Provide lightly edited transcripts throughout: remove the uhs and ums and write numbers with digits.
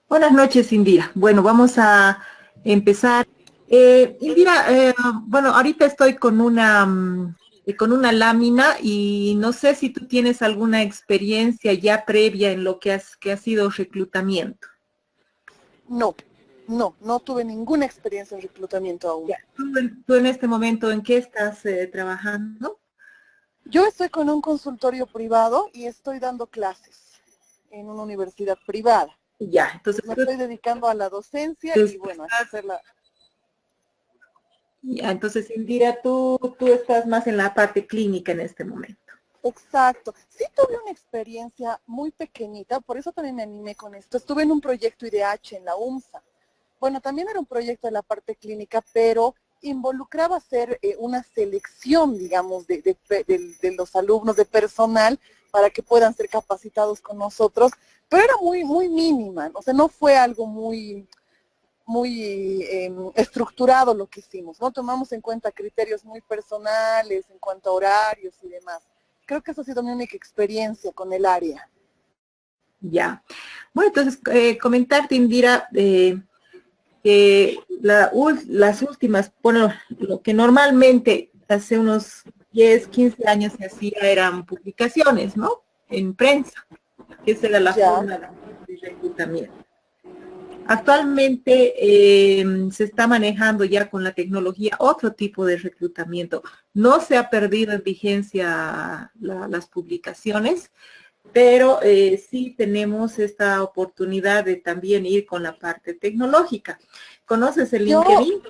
Buenas noches, Indira. Bueno, vamos a empezar. Indira, bueno, ahorita estoy con una lámina y no sé si tú tienes alguna experiencia ya previa en lo que ha sido reclutamiento. No, no tuve ninguna experiencia en reclutamiento aún. Ya. Tú en este momento, ¿en qué estás trabajando? Yo estoy con un consultorio privado y estoy dando clases en una universidad privada. Ya, entonces Entonces me estoy dedicando a la docencia y bueno, a estás, hacerla. ya, entonces, Indira, tú estás más en la parte clínica en este momento. Exacto. Sí tuve una experiencia muy pequeñita, por eso también me animé con esto. Estuve en un proyecto IDH en la UMSA. Bueno, también era un proyecto de la parte clínica, pero involucraba hacer una selección, digamos, de los alumnos, de personal, para que puedan ser capacitados con nosotros, pero era muy mínima, o sea, no fue algo muy estructurado lo que hicimos, ¿no? Tomamos en cuenta criterios muy personales en cuanto a horarios y demás. Creo que esa ha sido mi única experiencia con el área. Ya. Bueno, entonces, comentarte, Indira, que las últimas, bueno, lo que normalmente hace unos 10, 15 años se hacía eran publicaciones, ¿no? En prensa, que esa era la Ya. forma de reclutamiento. Actualmente se está manejando ya con la tecnología otro tipo de reclutamiento. No se ha perdido en vigencia las publicaciones, pero sí tenemos esta oportunidad de también ir con la parte tecnológica. ¿Conoces el Yo LinkedIn?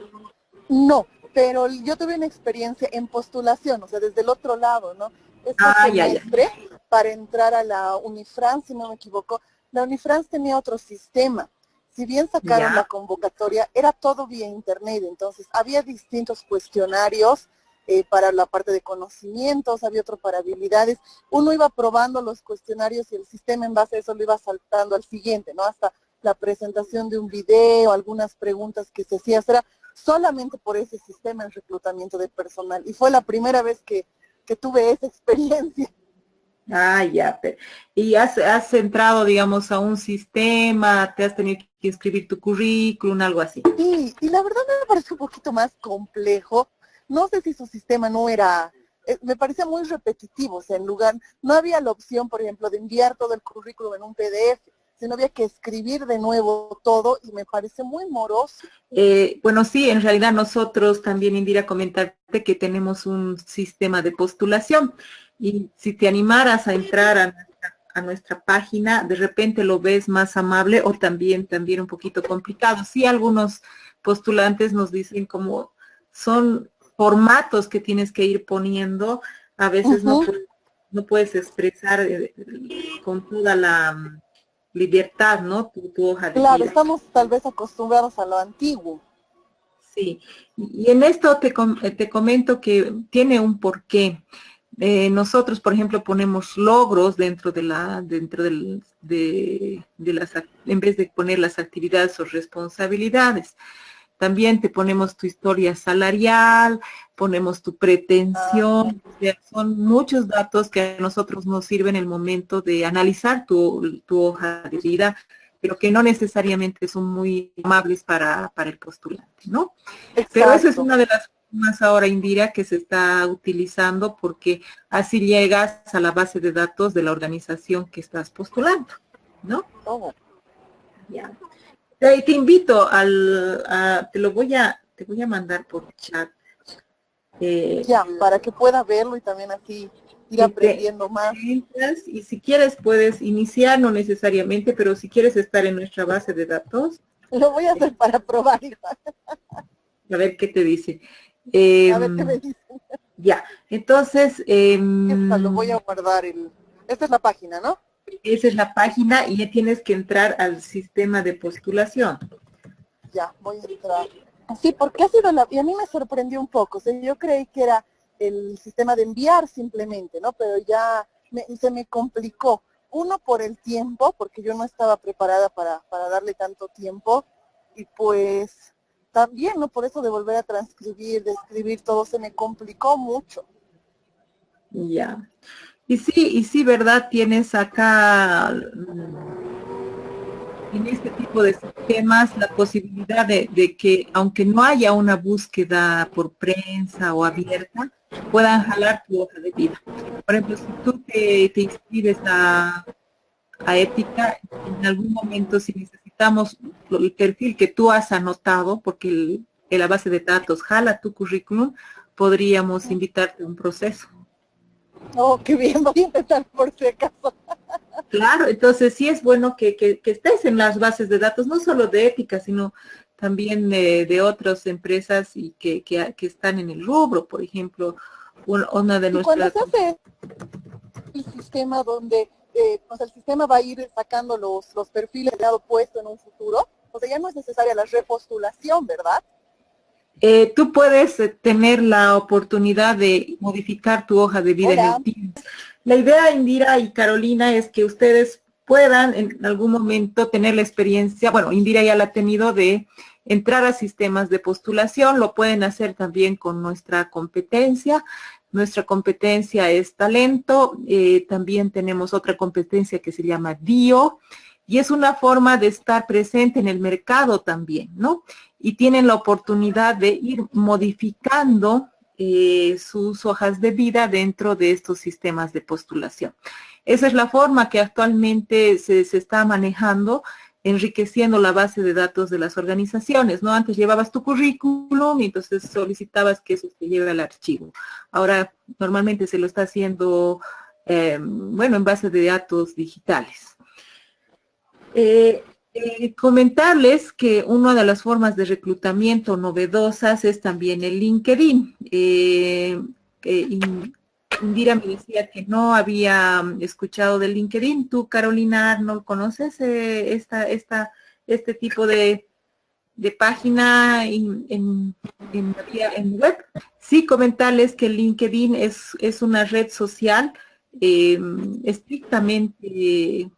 no, pero yo tuve una experiencia en postulación, o sea, desde el otro lado, ¿no? Este Ah, ya, ya. semestre, para entrar a la Unifrance, si no me equivoco, la Unifrance tenía otro sistema. Si bien sacaron la Ya, convocatoria, era todo vía internet, entonces había distintos cuestionarios para la parte de conocimientos, había otro para habilidades. Uno iba probando los cuestionarios y el sistema en base a eso lo iba saltando al siguiente, ¿no? Hasta la presentación de un video, algunas preguntas que se hacían. Era solamente por ese sistema el reclutamiento de personal. Y fue la primera vez que tuve esa experiencia. ah, ya. ¿Y has entrado, digamos, a un sistema, te has tenido que escribir tu currículum, algo así? Y la verdad me parece un poquito más complejo. No sé si su sistema no era, me parecía muy repetitivo, o sea, en lugar, no había la opción, por ejemplo, de enviar todo el currículum en un PDF, sino había que escribir de nuevo todo y me parece muy moroso. Bueno, sí, en realidad nosotros también, Indira, comentarte que tenemos un sistema de postulación y si te animaras a entrar a nuestra página, de repente lo ves más amable o también un poquito complicado. Sí, algunos postulantes nos dicen como son formatos que tienes que ir poniendo, a veces Ujú. no puedes expresar con toda la libertad, ¿no? Tu hoja de Claro, vida. estamos tal vez acostumbrados a lo antiguo. Sí, y en esto te comento que tiene un porqué. Nosotros, por ejemplo, ponemos logros de en vez de poner las actividades o responsabilidades. También te ponemos tu historia salarial, ponemos tu pretensión, o sea, son muchos datos que a nosotros nos sirven en el momento de analizar tu hoja de vida, pero que no necesariamente son muy amables para el postulante, ¿no? Pero esa es Exacto. una de las formas ahora, Indira, que se está utilizando porque así llegas a la base de datos de la organización que estás postulando, ¿no? Oh. Ya. Te invito te voy a mandar por chat. eh, Ya, para que pueda verlo y también así ir y te aprendiendo más. entras y si quieres puedes iniciar, no necesariamente, pero si quieres estar en nuestra base de datos, Lo voy a eh, hacer para probar igual. a ver qué te dice. A ver qué me Em, dicen. ya, entonces, Lo voy a guardar. Esta es la página, ¿no? esa es la página y ya tienes que entrar al sistema de postulación. Ya, voy a entrar. Sí, porque ha sido y a mí me sorprendió un poco. O sea, yo creí que era el sistema de enviar simplemente, ¿no? Pero ya se me complicó. Uno por el tiempo, porque yo no estaba preparada para darle tanto tiempo. Y pues también, ¿no? Por eso de volver a transcribir, de escribir todo, se me complicó mucho. Ya. Y sí, ¿verdad? Tienes acá en este tipo de sistemas la posibilidad de que, aunque no haya una búsqueda por prensa o abierta, puedan jalar tu hoja de vida. Por ejemplo, si tú te inscribes a ética, en algún momento si necesitamos el perfil que tú has anotado, porque la base de datos jala tu currículum, podríamos invitarte a un proceso. Oh, qué bien, voy a intentar por si acaso. Claro, entonces sí es bueno que estés en las bases de datos, no solo de ética, sino también de otras empresas y que están en el rubro. Por ejemplo, una de Y cuando nuestras... se hace el sistema donde, o sea, el sistema va a ir sacando los perfiles de dado puesto en un futuro, o sea, ya no es necesaria la repostulación, ¿verdad? Tú puedes tener la oportunidad de modificar tu hoja de vida en Hola. el tiempo. La idea, Indira y Carolina, es que ustedes puedan en algún momento tener la experiencia, bueno, Indira ya la ha tenido, de entrar a sistemas de postulación, lo pueden hacer también con nuestra competencia. Nuestra competencia es talento, también tenemos otra competencia que se llama DIO, y es una forma de estar presente en el mercado también, ¿no? Y tienen la oportunidad de ir modificando sus hojas de vida dentro de estos sistemas de postulación. Esa es la forma que actualmente se está manejando, enriqueciendo la base de datos de las organizaciones, ¿no? Antes llevabas tu currículum y entonces solicitabas que eso se lleve al archivo. Ahora normalmente se lo está haciendo, bueno, en base de datos digitales. Comentarles que una de las formas de reclutamiento novedosas es también el LinkedIn. Indira me decía que no había escuchado del LinkedIn. ¿Tú, Carolina Arnold, conoces este tipo de página en web? Sí, comentarles que el LinkedIn es una red social eh, estrictamente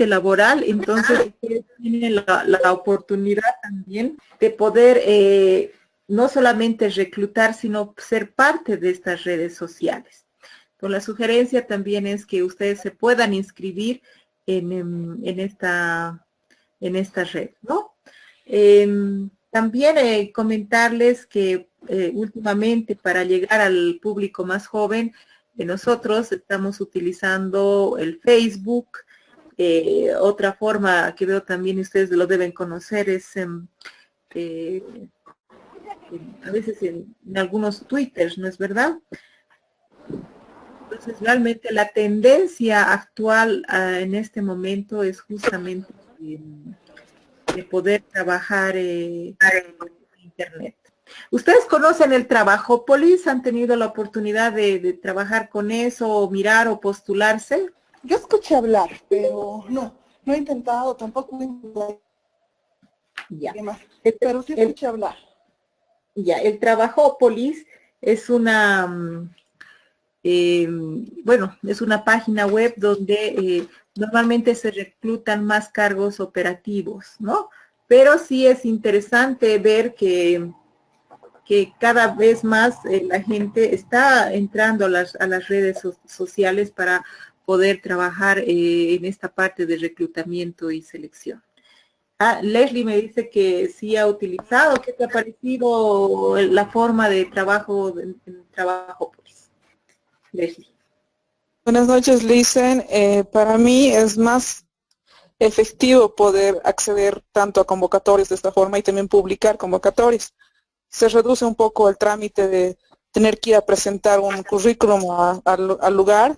laboral, entonces ustedes tienen la oportunidad también de poder no solamente reclutar, sino ser parte de estas redes sociales. Entonces, la sugerencia también es que ustedes se puedan inscribir en esta red, ¿no? También comentarles que últimamente para llegar al público más joven, nosotros estamos utilizando el Facebook. Otra forma que veo también ustedes lo deben conocer es eh, a veces en algunos Twitters, ¿no es verdad? Entonces, realmente la tendencia actual en este momento es justamente de poder trabajar en Internet. ¿Ustedes conocen el Trabajópolis? ¿Han tenido la oportunidad de trabajar con eso, o mirar o postularse? Yo escuché hablar, pero no he intentado, tampoco he intentado Ya. más, pero sí escuché hablar. Ya, el Trabajópolis es bueno, es una página web donde normalmente se reclutan más cargos operativos, ¿no? Pero sí es interesante ver que cada vez más la gente está entrando a las redes sociales para poder trabajar en esta parte de reclutamiento y selección. Ah, Leslie me dice que sí ha utilizado. ¿Qué te ha parecido la forma de trabajo en trabajo, pues, Leslie? Buenas noches, Lisen. Para mí es más efectivo poder acceder tanto a convocatorias de esta forma y también publicar convocatorias. Se reduce un poco el trámite de tener que ir a presentar un currículum al lugar,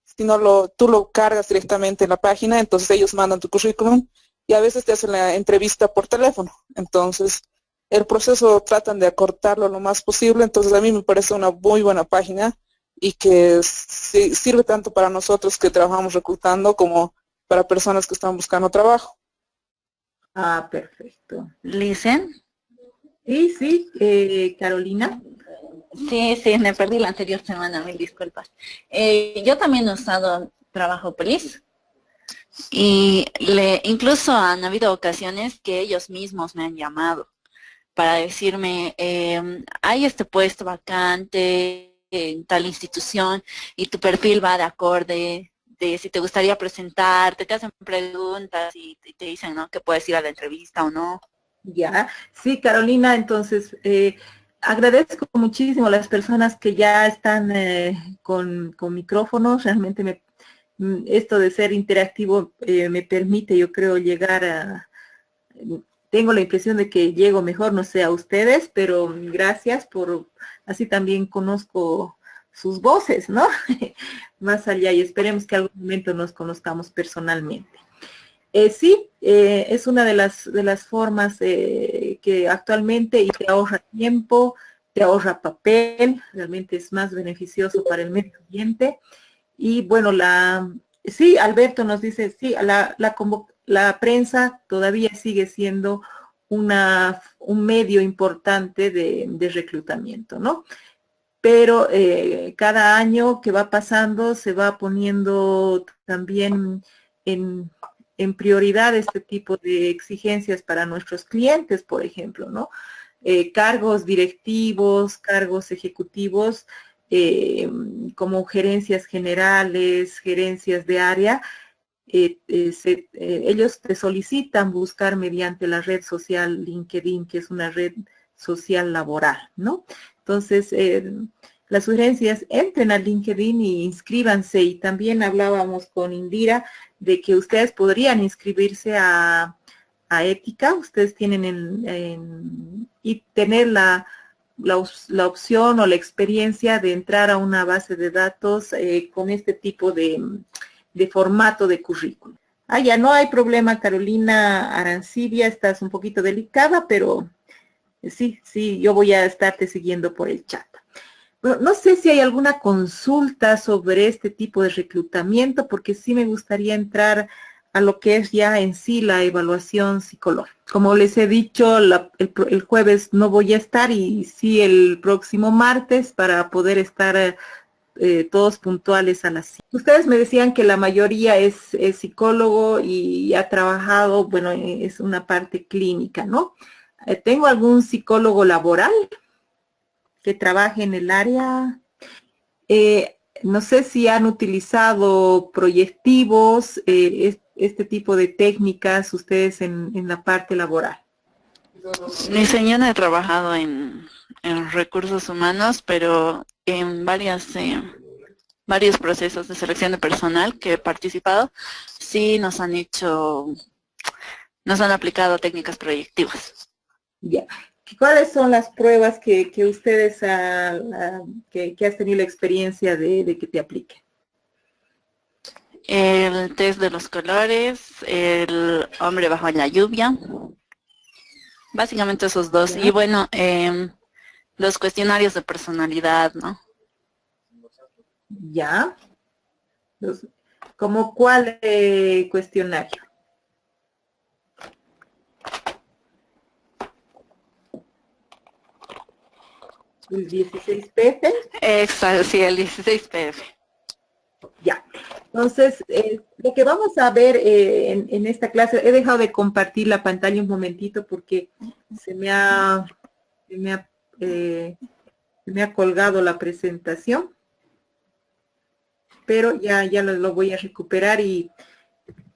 sino tú lo cargas directamente en la página, entonces ellos mandan tu currículum y a veces te hacen la entrevista por teléfono. Entonces, el proceso tratan de acortarlo lo más posible, entonces a mí me parece una muy buena página y que sirve tanto para nosotros que trabajamos reclutando como para personas que están buscando trabajo. Ah, perfecto. Listen. Sí, Carolina. Sí, me perdí la anterior semana, mil disculpas. Yo también he usado Trabajópolis y incluso han habido ocasiones que ellos mismos me han llamado para decirme, hay este puesto vacante en tal institución y tu perfil va de acorde, de si te gustaría presentarte, te hacen preguntas y te dicen, ¿no? Que puedes ir a la entrevista o no. Ya, sí, Carolina, entonces agradezco muchísimo a las personas que ya están con micrófonos, realmente esto de ser interactivo me permite, yo creo, llegar a, tengo la impresión de que llego mejor, no sé a ustedes, pero gracias por, así también conozco sus voces, ¿no? Más allá y esperemos que algún momento nos conozcamos personalmente. Sí, es una de las formas que actualmente y te ahorra tiempo, te ahorra papel, realmente es más beneficioso para el medio ambiente. Y bueno, sí, Alberto nos dice, sí, la prensa todavía sigue siendo un medio importante de reclutamiento, ¿no? Pero cada año que va pasando se va poniendo también en, en prioridad este tipo de exigencias para nuestros clientes, por ejemplo, ¿no? Cargos directivos, cargos ejecutivos, como gerencias generales, gerencias de área, ellos te solicitan buscar mediante la red social LinkedIn, que es una red social laboral, ¿no? Entonces, las sugerencias, entren a LinkedIn y inscríbanse. Y también hablábamos con Indira de que ustedes podrían inscribirse a Ética. Ustedes tienen y tener la opción o la experiencia de entrar a una base de datos con este tipo de formato de currículum. Ya no hay problema, Carolina Arancibia, estás un poquito delicada, pero sí, yo voy a estarte siguiendo por el chat. Bueno, no sé si hay alguna consulta sobre este tipo de reclutamiento, porque sí me gustaría entrar a lo que es ya en sí la evaluación psicológica. Como les he dicho, el jueves no voy a estar y sí el próximo martes para poder estar todos puntuales a las 5. Ustedes me decían que la mayoría es psicólogo y ha trabajado, bueno, es una parte clínica, ¿no? ¿Tengo algún psicólogo laboral que trabaje en el área? No sé si han utilizado proyectivos, este tipo de técnicas ustedes en la parte laboral. Mi señora ha trabajado en recursos humanos, pero en varios procesos de selección de personal que he participado, sí nos han aplicado técnicas proyectivas. Ya. ¿Cuáles son las pruebas que ustedes, que has tenido la experiencia de que te apliquen? El test de los colores, el hombre bajo la lluvia, básicamente esos dos. ¿Ya? Y bueno, los cuestionarios de personalidad, ¿no? Ya. ¿Cómo cuál cuestionario? ¿El 16PF? Exacto, sí, el 16PF. Ya. Entonces, lo que vamos a ver en esta clase, he dejado de compartir la pantalla un momentito porque se me ha colgado la presentación, pero ya lo voy a recuperar y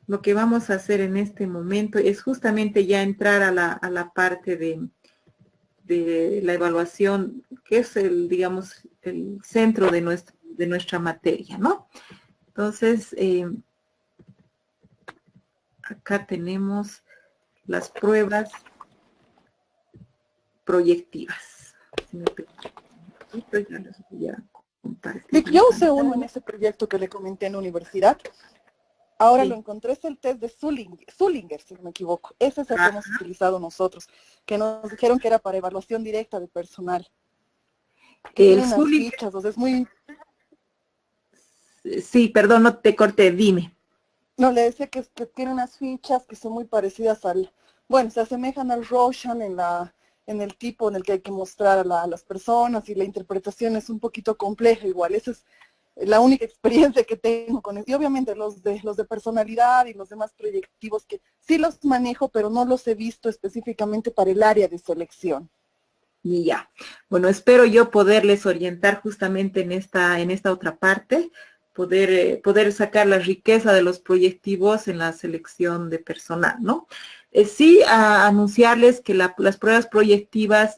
lo que vamos a hacer en este momento es justamente ya entrar a la parte de la evaluación, que es digamos, el centro de nuestra materia, ¿no? Entonces, acá tenemos las pruebas proyectivas. Si me permite, ya las voy a compartir. Yo usé uno en ese proyecto que le comenté en la universidad. Ahora Sí. lo encontré, es el test de Zullinger, si no me equivoco. Ese es el que hemos utilizado nosotros, que nos dijeron que era para evaluación directa de personal. Que tiene unas fichas, o sea, es muy... Sí, perdón, no te corté, dime. No, le decía que tiene unas fichas que son muy parecidas bueno, se asemejan al Rorschach en el tipo en el que hay que mostrar a las personas, y la interpretación es un poquito compleja igual. Esa es la única experiencia que tengo con eso. Y obviamente los de personalidad y los demás proyectivos que sí los manejo, pero no los he visto específicamente para el área de selección. Y ya. Bueno, espero yo poderles orientar justamente en esta otra parte, poder sacar la riqueza de los proyectivos en la selección de personal, ¿no? Sí, anunciarles que las pruebas proyectivas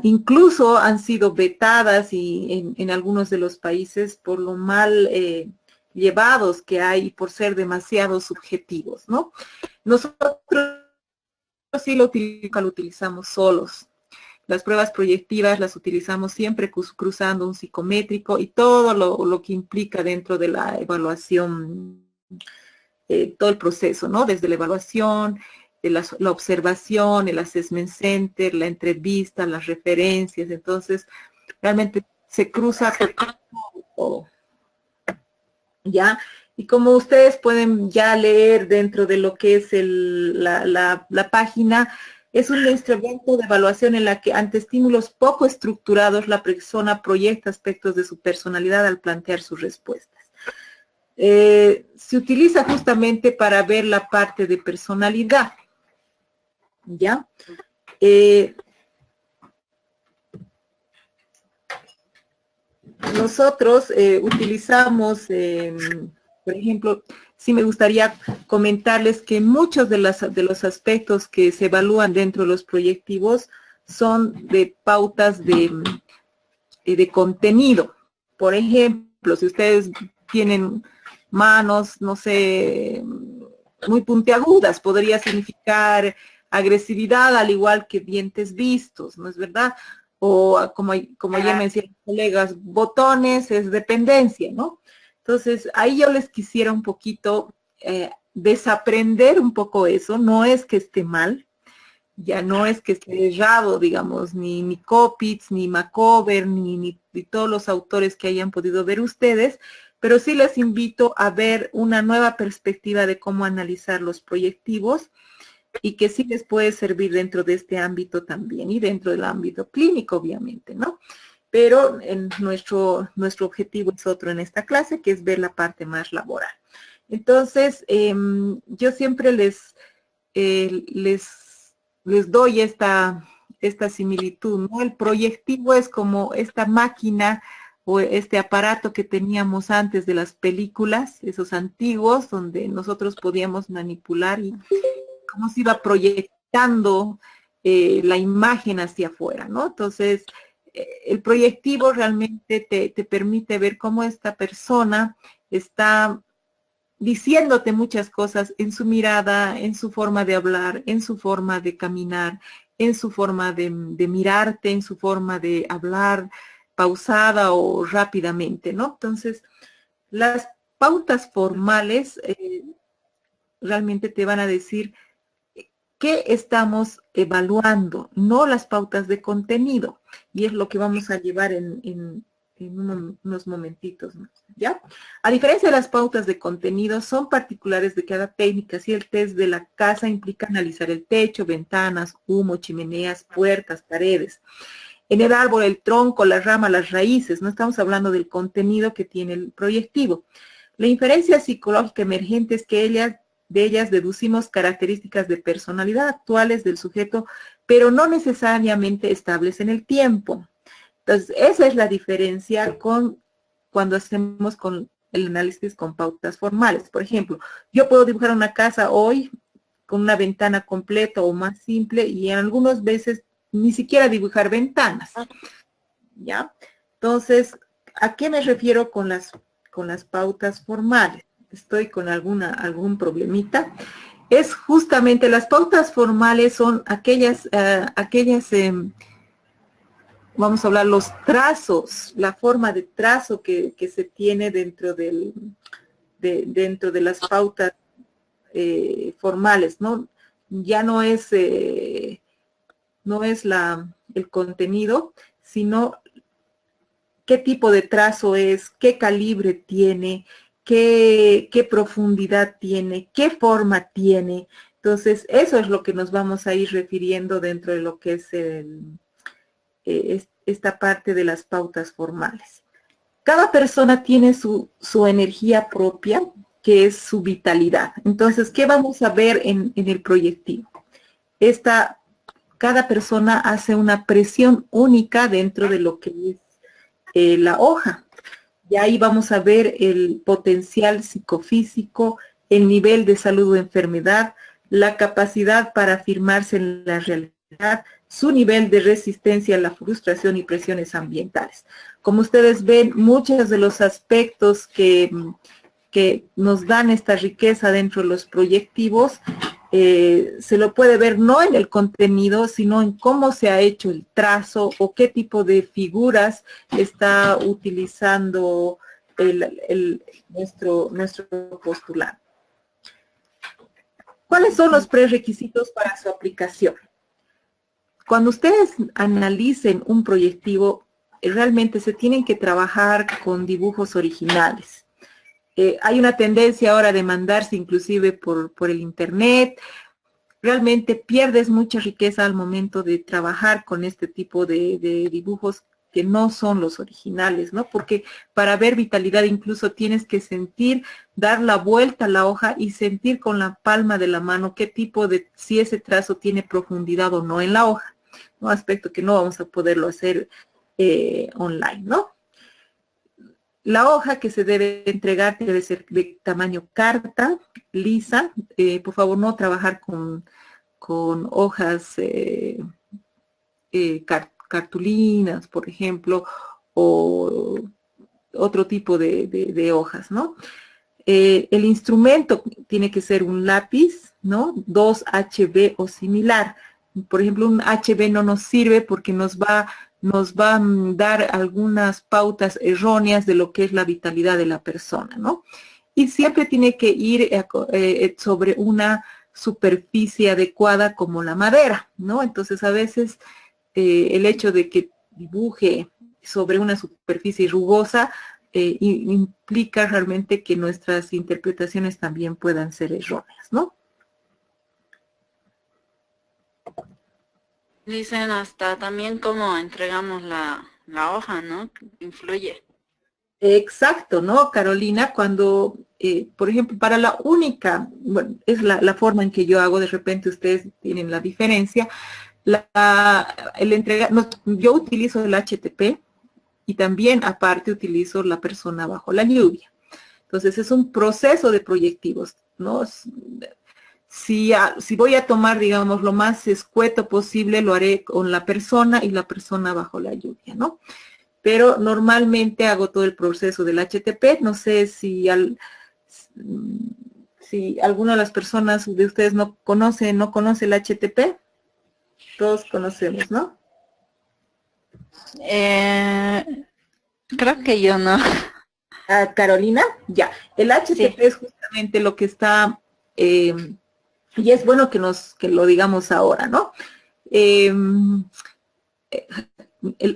incluso han sido vetadas y en algunos de los países por lo mal llevados que hay por ser demasiado subjetivos, ¿no? Nosotros sí lo utilizamos solos. Las pruebas proyectivas las utilizamos siempre cruzando un psicométrico y todo lo que implica dentro de la evaluación, todo el proceso, ¿no? Desde la evaluación, la observación, el assessment center, la entrevista, las referencias. Entonces, realmente se cruza todo, ¿ya? Y como ustedes pueden ya leer dentro de lo que es la página, es un instrumento de evaluación en la que ante estímulos poco estructurados la persona proyecta aspectos de su personalidad al plantear sus respuestas. Se utiliza justamente para ver la parte de personalidad, ¿ya? Nosotros utilizamos, por ejemplo, sí me gustaría comentarles que muchos de los aspectos que se evalúan dentro de los proyectivos son de pautas de contenido. Por ejemplo, si ustedes tienen manos, no sé, muy puntiagudas, podría significar agresividad, al igual que dientes vistos, ¿no es verdad? O como ayer me decían colegas, botones es dependencia, ¿no? Entonces, ahí yo les quisiera un poquito desaprender un poco eso, no es que esté mal, ya no es que esté errado, digamos, ni Kopitz, ni Macover, ni todos los autores que hayan podido ver ustedes, pero sí les invito a ver una nueva perspectiva de cómo analizar los proyectivos y que sí les puede servir dentro de este ámbito también y dentro del ámbito clínico, obviamente, ¿no? Pero nuestro objetivo es otro en esta clase, que es ver la parte más laboral. Entonces, yo siempre les doy esta similitud, ¿no? El proyectivo es como esta máquina o este aparato que teníamos antes de las películas, esos antiguos, donde nosotros podíamos manipular y cómo se iba proyectando la imagen hacia afuera, ¿no? Entonces, el proyectivo realmente te permite ver cómo esta persona está diciéndote muchas cosas en su mirada, en su forma de hablar, en su forma de caminar, en su forma de mirarte, en su forma de hablar pausada o rápidamente, ¿no? Entonces, las pautas formales realmente te van a decir qué estamos evaluando, no las pautas de contenido. Y es lo que vamos a llevar en unos momentitos más, ¿ya? A diferencia de las pautas de contenido, son particulares de cada técnica. Si el test de la casa implica analizar el techo, ventanas, humo, chimeneas, puertas, paredes. En el árbol, el tronco, la rama, las raíces. No estamos hablando del contenido que tiene el proyectivo. La inferencia psicológica emergente es que de ellas deducimos características de personalidad actuales del sujeto, pero no necesariamente estables en el tiempo. Entonces, esa es la diferencia cuando hacemos con el análisis con pautas formales. Por ejemplo, yo puedo dibujar una casa hoy con una ventana completa o más simple y en algunas veces ni siquiera dibujar ventanas, ¿ya? Entonces, ¿a qué me refiero con las pautas formales? Estoy con algún problemita. Es justamente las pautas formales son aquellas vamos a hablar los trazos, la forma de trazo que se tiene dentro de las pautas formales, ¿no? Ya no es el contenido, sino qué tipo de trazo es, qué calibre tiene, qué profundidad tiene, qué forma tiene. Entonces, eso es lo que nos vamos a ir refiriendo dentro de lo que es esta parte de las pautas formales. Cada persona tiene su energía propia, que es su vitalidad. Entonces, ¿qué vamos a ver en el proyectivo? Cada persona hace una presión única dentro de lo que es la hoja. Y ahí vamos a ver el potencial psicofísico, el nivel de salud o enfermedad, la capacidad para afirmarse en la realidad, su nivel de resistencia a la frustración y presiones ambientales. Como ustedes ven, muchos de los aspectos que nos dan esta riqueza dentro de los proyectivos, se lo puede ver no en el contenido, sino en cómo se ha hecho el trazo o qué tipo de figuras está utilizando nuestro postulante. ¿Cuáles son los prerequisitos para su aplicación? Cuando ustedes analicen un proyectivo, realmente se tienen que trabajar con dibujos originales. Hay una tendencia ahora de mandarse inclusive por el internet. Realmente pierdes mucha riqueza al momento de trabajar con este tipo de dibujos que no son los originales, ¿no? Porque para ver vitalidad incluso tienes que sentir, dar la vuelta a la hoja y sentir con la palma de la mano qué tipo de, si ese trazo tiene profundidad o no en la hoja, ¿no? Aspecto que no vamos a poderlo hacer online, ¿no? La hoja que se debe entregar debe ser de tamaño carta, lisa. Por favor, no trabajar con hojas cartulinas, por ejemplo, o otro tipo de hojas, ¿no? El instrumento tiene que ser un lápiz, ¿no? 2HB o similar. Por ejemplo, un HB no nos sirve porque nos va a dar algunas pautas erróneas de lo que es la vitalidad de la persona, ¿no? Y siempre tiene que ir sobre una superficie adecuada como la madera, ¿no? Entonces, a veces el hecho de que dibuje sobre una superficie rugosa implica realmente que nuestras interpretaciones también puedan ser erróneas, ¿no? Dicen hasta también cómo entregamos la hoja, ¿no? Influye. Exacto, ¿no, Carolina? Cuando, por ejemplo, para la única, bueno, es la forma en que yo hago, de repente ustedes tienen la diferencia, yo utilizo el HTP y también aparte utilizo la persona bajo la lluvia. Entonces es un proceso de proyectivos, ¿no? Si voy a tomar, digamos, lo más escueto posible, lo haré con la persona y la persona bajo la lluvia, ¿no? Pero normalmente hago todo el proceso del HTP. No sé si alguna de las personas de ustedes no conoce el HTP. Todos conocemos, ¿no? Creo que yo no. Carolina, ya. El HTP Sí. es justamente lo que está, y es bueno que lo digamos ahora, ¿no? El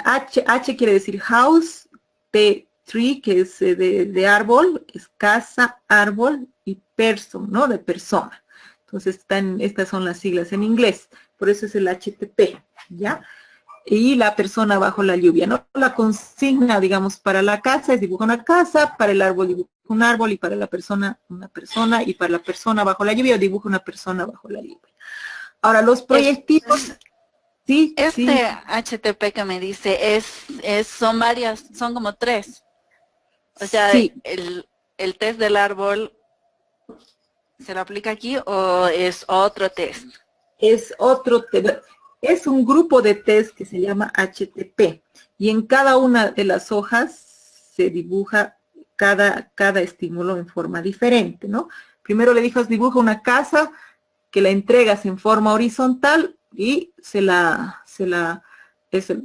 H quiere decir house, P, tree, que es de árbol, es casa, árbol, y person, ¿no? De persona. Entonces, estas son las siglas en inglés. Por eso es el HTP, ¿ya? Y la persona bajo la lluvia, ¿no? La consigna, digamos, para la casa es dibuja una casa, para el árbol dibuja un árbol, y para la persona una persona, y para la persona bajo la lluvia dibuja una persona bajo la lluvia. Ahora, los proyectivos, sí, Este HTP que me dice son varias, son como 3. O sea, sí. el test del árbol, ¿se lo aplica aquí o es otro test? Es es un grupo de test que se llama HTP, y en cada una de las hojas se dibuja cada estímulo en forma diferente, ¿no? Primero le dijo, dibuja una casa, que la entregas en forma horizontal y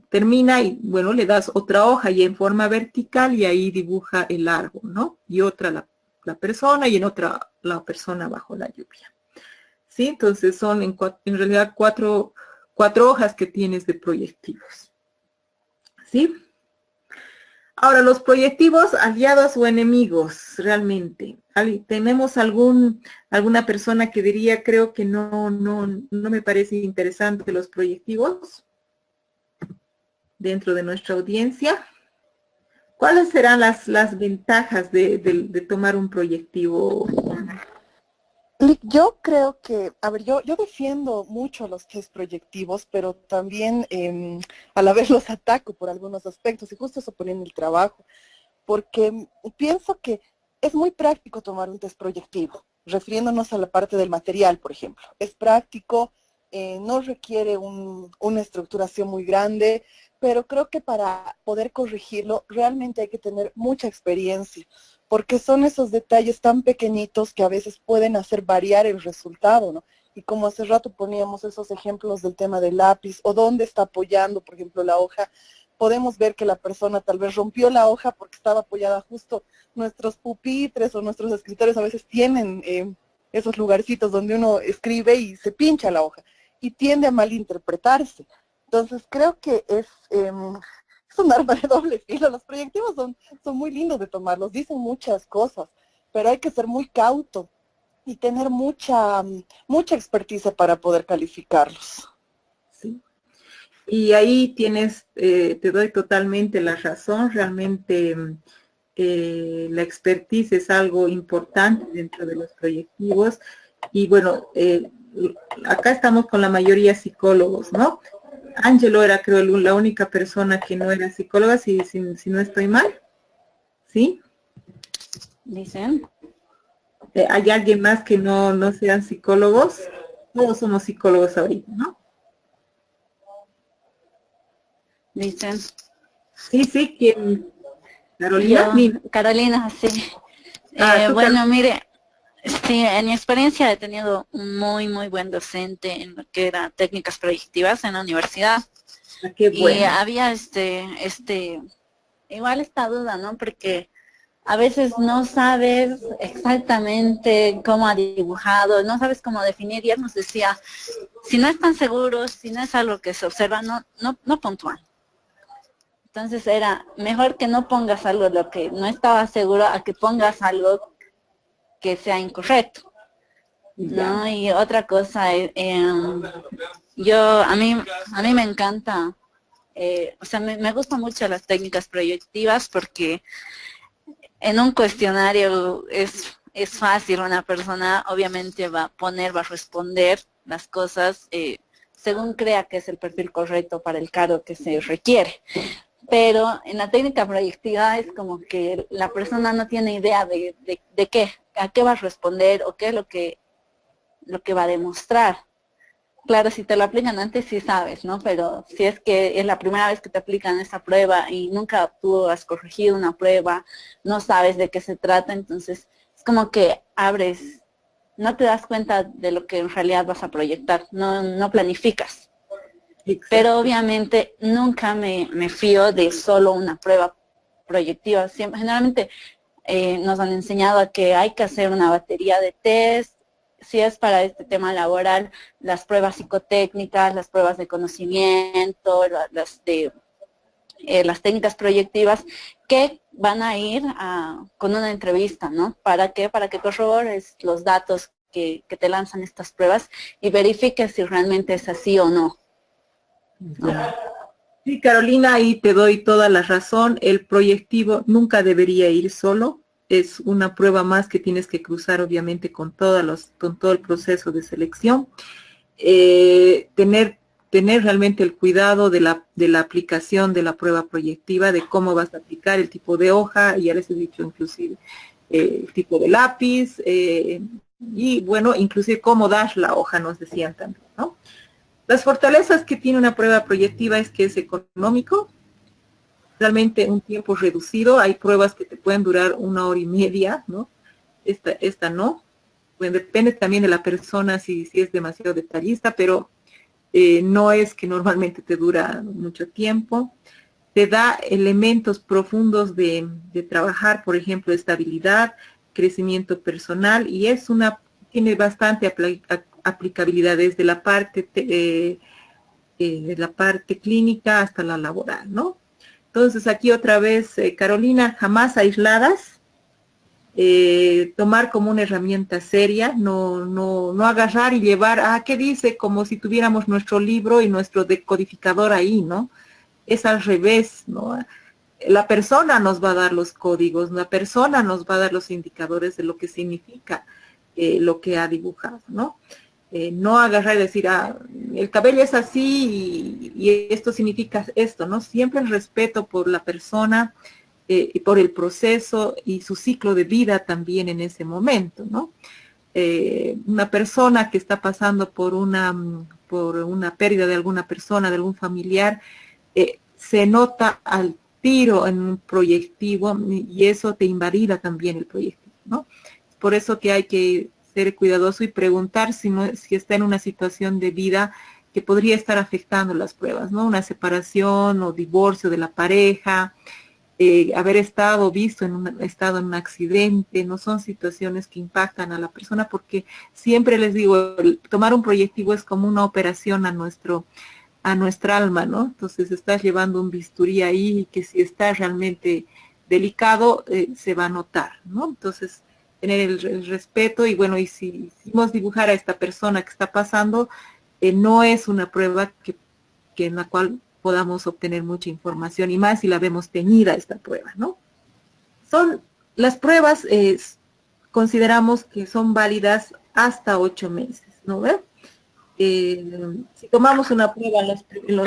termina, y bueno, le das otra hoja y en forma vertical, y ahí dibuja el árbol, ¿no? Y otra la persona, y en otra la persona bajo la lluvia. ¿Sí? Entonces son en realidad cuatro hojas que tienes de proyectivos. ¿Sí? Ahora, los proyectivos, aliados o enemigos, realmente. ¿Tenemos alguna persona que diría, creo que no me parece interesante los proyectivos dentro de nuestra audiencia? ¿Cuáles serán las ventajas de tomar un proyectivo? Yo creo que, a ver, yo defiendo mucho los test proyectivos, pero también a la vez los ataco por algunos aspectos, y justo eso ponía en el trabajo. porque pienso que es muy práctico tomar un test proyectivo, refiriéndonos a la parte del material, por ejemplo. Es práctico, no requiere una estructuración muy grande, pero creo que para poder corregirlo realmente hay que tener mucha experiencia, porque son esos detalles tan pequeñitos que a veces pueden hacer variar el resultado, ¿no? Y como hace rato poníamos esos ejemplos del tema del lápiz, o dónde está apoyando, por ejemplo, la hoja, podemos ver que la persona tal vez rompió la hoja porque estaba apoyada justo. Nuestros pupitres o nuestros escritorios a veces tienen esos lugarcitos donde uno escribe y se pincha la hoja y tiende a malinterpretarse. Entonces creo que es un arma de doble filo. Los proyectivos son muy lindos de tomarlos, dicen muchas cosas, pero hay que ser muy cauto y tener mucha experticia para poder calificarlos. Sí. Y ahí tienes, te doy totalmente la razón, realmente la expertise es algo importante dentro de los proyectivos. Y bueno, acá estamos con la mayoría psicólogos, ¿no? Ángelo era, creo, la única persona que no era psicóloga, si no estoy mal, ¿sí? Dicen. ¿Hay alguien más que no sean psicólogos? Todos somos psicólogos ahorita, ¿no? Dicen. Sí, ¿quién? Carolina. Carolina, sí. Bueno, mire, sí, en mi experiencia he tenido un muy buen docente en lo que era técnicas proyectivas en la universidad. Qué bueno. Y había igual esta duda, ¿no? Porque a veces no sabes exactamente cómo ha dibujado, no sabes cómo definir, y él nos decía, si no están seguros, si no es algo que se observa, no puntúan. Entonces era mejor que no pongas algo de lo que no estaba seguro a que pongas algo que sea incorrecto, ¿no? Y otra cosa, a mí me encanta, o sea, me gustan mucho las técnicas proyectivas porque en un cuestionario es fácil, una persona obviamente va a responder las cosas según crea que es el perfil correcto para el cargo que se requiere. Pero en la técnica proyectiva es como que la persona no tiene idea de qué, a qué va a responder o qué es lo que va a demostrar. Claro, si te lo aplican antes sí sabes, ¿no? Pero si es que es la primera vez que te aplican esa prueba y nunca tú has corregido una prueba, no sabes de qué se trata, entonces es como que abres, no te das cuenta de lo que en realidad vas a proyectar, no planificas. Exacto. Pero obviamente nunca me fío de solo una prueba proyectiva. Generalmente nos han enseñado a que hay que hacer una batería de test. Si es para este tema laboral, las pruebas psicotécnicas, las pruebas de conocimiento, las técnicas proyectivas que van a ir con una entrevista, ¿no? ¿Para qué? Para que corrobores los datos que te lanzan estas pruebas y verifiques si realmente es así o no. Sí, Carolina, ahí te doy toda la razón. El proyectivo nunca debería ir solo. Es una prueba más que tienes que cruzar, obviamente, con todo el proceso de selección. Tener realmente el cuidado de la aplicación de la prueba proyectiva, de cómo vas a aplicar el tipo de hoja, ya les he dicho inclusive el tipo de lápiz, y bueno, inclusive cómo das la hoja, nos decían también, ¿no? Las fortalezas que tiene una prueba proyectiva es que es económico, realmente un tiempo reducido. Hay pruebas que te pueden durar 1 hora y media, ¿no? Esta no. Bueno, depende también de la persona si es demasiado detallista, pero no es que normalmente te dura mucho tiempo. Te da elementos profundos de trabajar, por ejemplo, estabilidad, crecimiento personal, y tiene bastante aplicabilidad desde la parte clínica hasta la laboral, ¿no? Entonces aquí otra vez, Carolina, jamás aisladas, tomar como una herramienta seria, no agarrar y llevar, ¿qué dice? Como si tuviéramos nuestro libro y nuestro decodificador ahí, ¿no? Es al revés, ¿no? La persona nos va a dar los códigos, la persona nos va a dar los indicadores de lo que significa lo que ha dibujado, ¿no? No agarrar y decir, el cabello es así y esto significa esto, ¿no? Siempre el respeto por la persona, y por el proceso y su ciclo de vida también en ese momento, ¿no? Una persona que está pasando por una pérdida de alguna persona, de algún familiar, se nota al tiro en un proyectivo y eso te invalida también el proyectivo, ¿no? Por eso que hay que ser cuidadoso y preguntar si está en una situación de vida que podría estar afectando las pruebas, ¿no? Una separación o divorcio de la pareja, haber visto en en un accidente, no son situaciones que impactan a la persona, porque siempre les digo, tomar un proyectivo es como una operación a nuestra alma, ¿no? Entonces estás llevando un bisturí ahí y que si está realmente delicado, se va a notar, ¿no? Entonces, tener el respeto y bueno, y si hicimos dibujar a esta persona que está pasando, no es una prueba en la cual podamos obtener mucha información y más si la vemos teñida esta prueba, ¿no? Las pruebas, consideramos que son válidas hasta 8 meses, ¿no ve? Si tomamos una prueba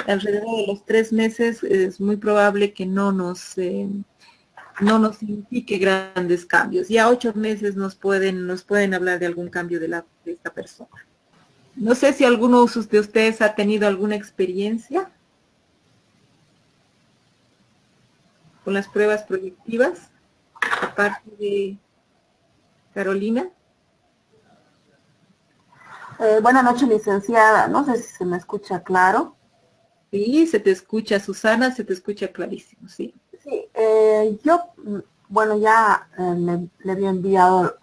alrededor de los 3 meses, es muy probable que no nos signifique grandes cambios. Ya 8 meses nos pueden hablar de algún cambio de esta persona. No sé si alguno de ustedes ha tenido alguna experiencia con las pruebas proyectivas, aparte de Carolina. Buenas noches, licenciada. No sé si se me escucha claro. Sí, se te escucha, Susana, se te escucha clarísimo, sí. Sí, yo, bueno, ya le había enviado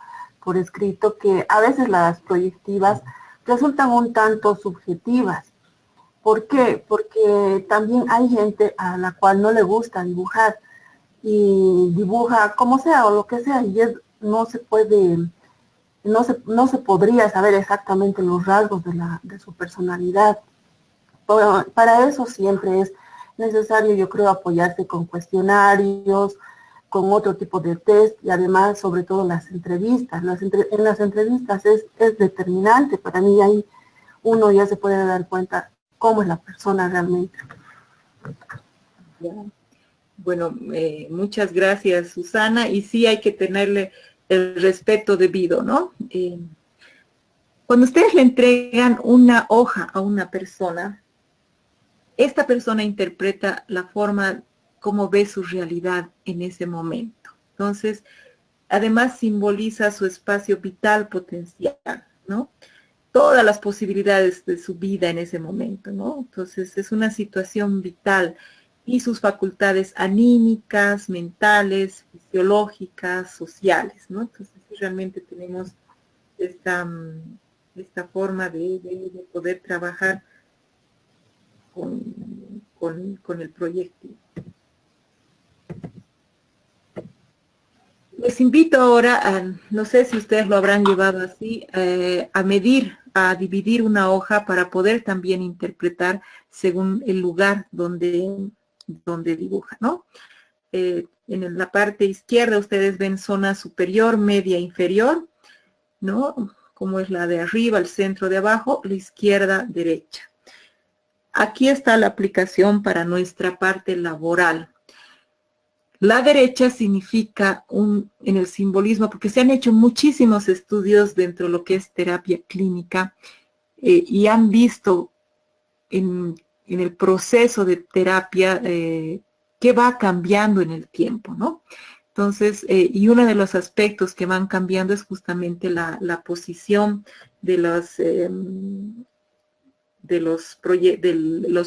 por escrito que a veces las proyectivas resultan un tanto subjetivas. ¿Por qué? Porque también hay gente a la cual no le gusta dibujar y dibuja como sea o lo que sea y no se puede, no se podría saber exactamente los rasgos de su personalidad. Para eso siempre es necesario, yo creo, apoyarse con cuestionarios, con otro tipo de test y además, sobre todo, las entrevistas. En las entrevistas es determinante. Para mí ahí uno ya se puede dar cuenta cómo es la persona realmente. Bueno, muchas gracias, Susana. Y sí hay que tenerle el respeto debido, ¿no? Cuando ustedes le entregan una hoja a una persona, esta persona interpreta la forma como ve su realidad en ese momento. Entonces, además simboliza su espacio vital potencial, ¿no? Todas las posibilidades de su vida en ese momento, ¿no? Entonces, es una situación vital y sus facultades anímicas, mentales, fisiológicas, sociales, ¿no? Entonces, realmente tenemos esta forma de poder trabajar con el proyecto. Les invito ahora no sé si ustedes lo habrán llevado así, a dividir una hoja para poder también interpretar según el lugar donde dibuja, ¿no? En la parte izquierda ustedes ven zona superior, media, inferior, ¿no? Como es la de arriba, el centro de abajo, la izquierda, derecha. Aquí está la aplicación para nuestra parte laboral. La derecha significa en el simbolismo, porque se han hecho muchísimos estudios dentro de lo que es terapia clínica y han visto en el proceso de terapia que va cambiando en el tiempo, ¿no? Entonces, y uno de los aspectos que van cambiando es justamente la posición de los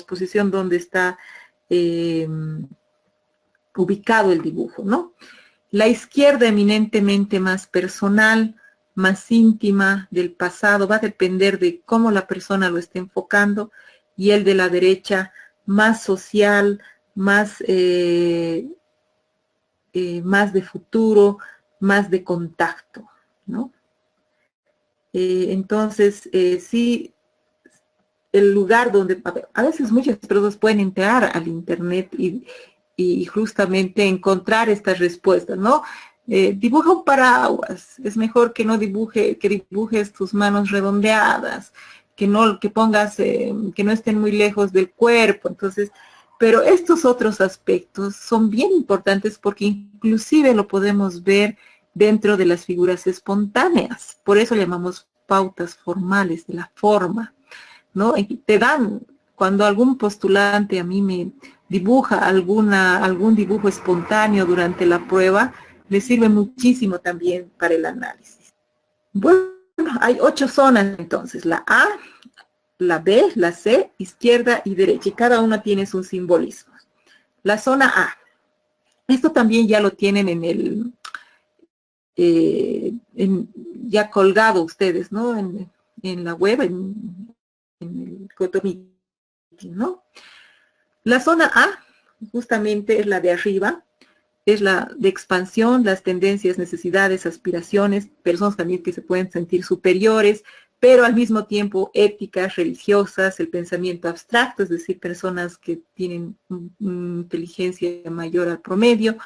posición donde está ubicado el dibujo, ¿no? La izquierda eminentemente más personal, más íntima del pasado, va a depender de cómo la persona lo esté enfocando, y el de la derecha más social, más de futuro, más de contacto, ¿no? Entonces, sí, el lugar donde, a veces muchas personas pueden entrar al internet y justamente encontrar estas respuestas, ¿no? Dibuja un paraguas, es mejor que dibujes tus manos redondeadas, que pongas, que no estén muy lejos del cuerpo. Entonces, Pero estos otros aspectos son bien importantes porque inclusive lo podemos ver dentro de las figuras espontáneas. Por eso llamamos pautas formales de la forma, ¿no? Y te dan, cuando algún postulante a mí me dibuja algún dibujo espontáneo durante la prueba, le sirve muchísimo también para el análisis. Bueno, hay 8 zonas entonces, la A, la B, la C, izquierda y derecha, y cada una tiene sus simbolismos. La zona A, esto también ya lo tienen en el, ya colgado ustedes, ¿no? En la web, en el GoToMeeting, ¿no? La zona A, justamente es la de arriba, es la de expansión, las tendencias, necesidades, aspiraciones, personas también que se pueden sentir superiores, pero al mismo tiempo éticas, religiosas, el pensamiento abstracto, es decir, personas que tienen inteligencia mayor al promedio,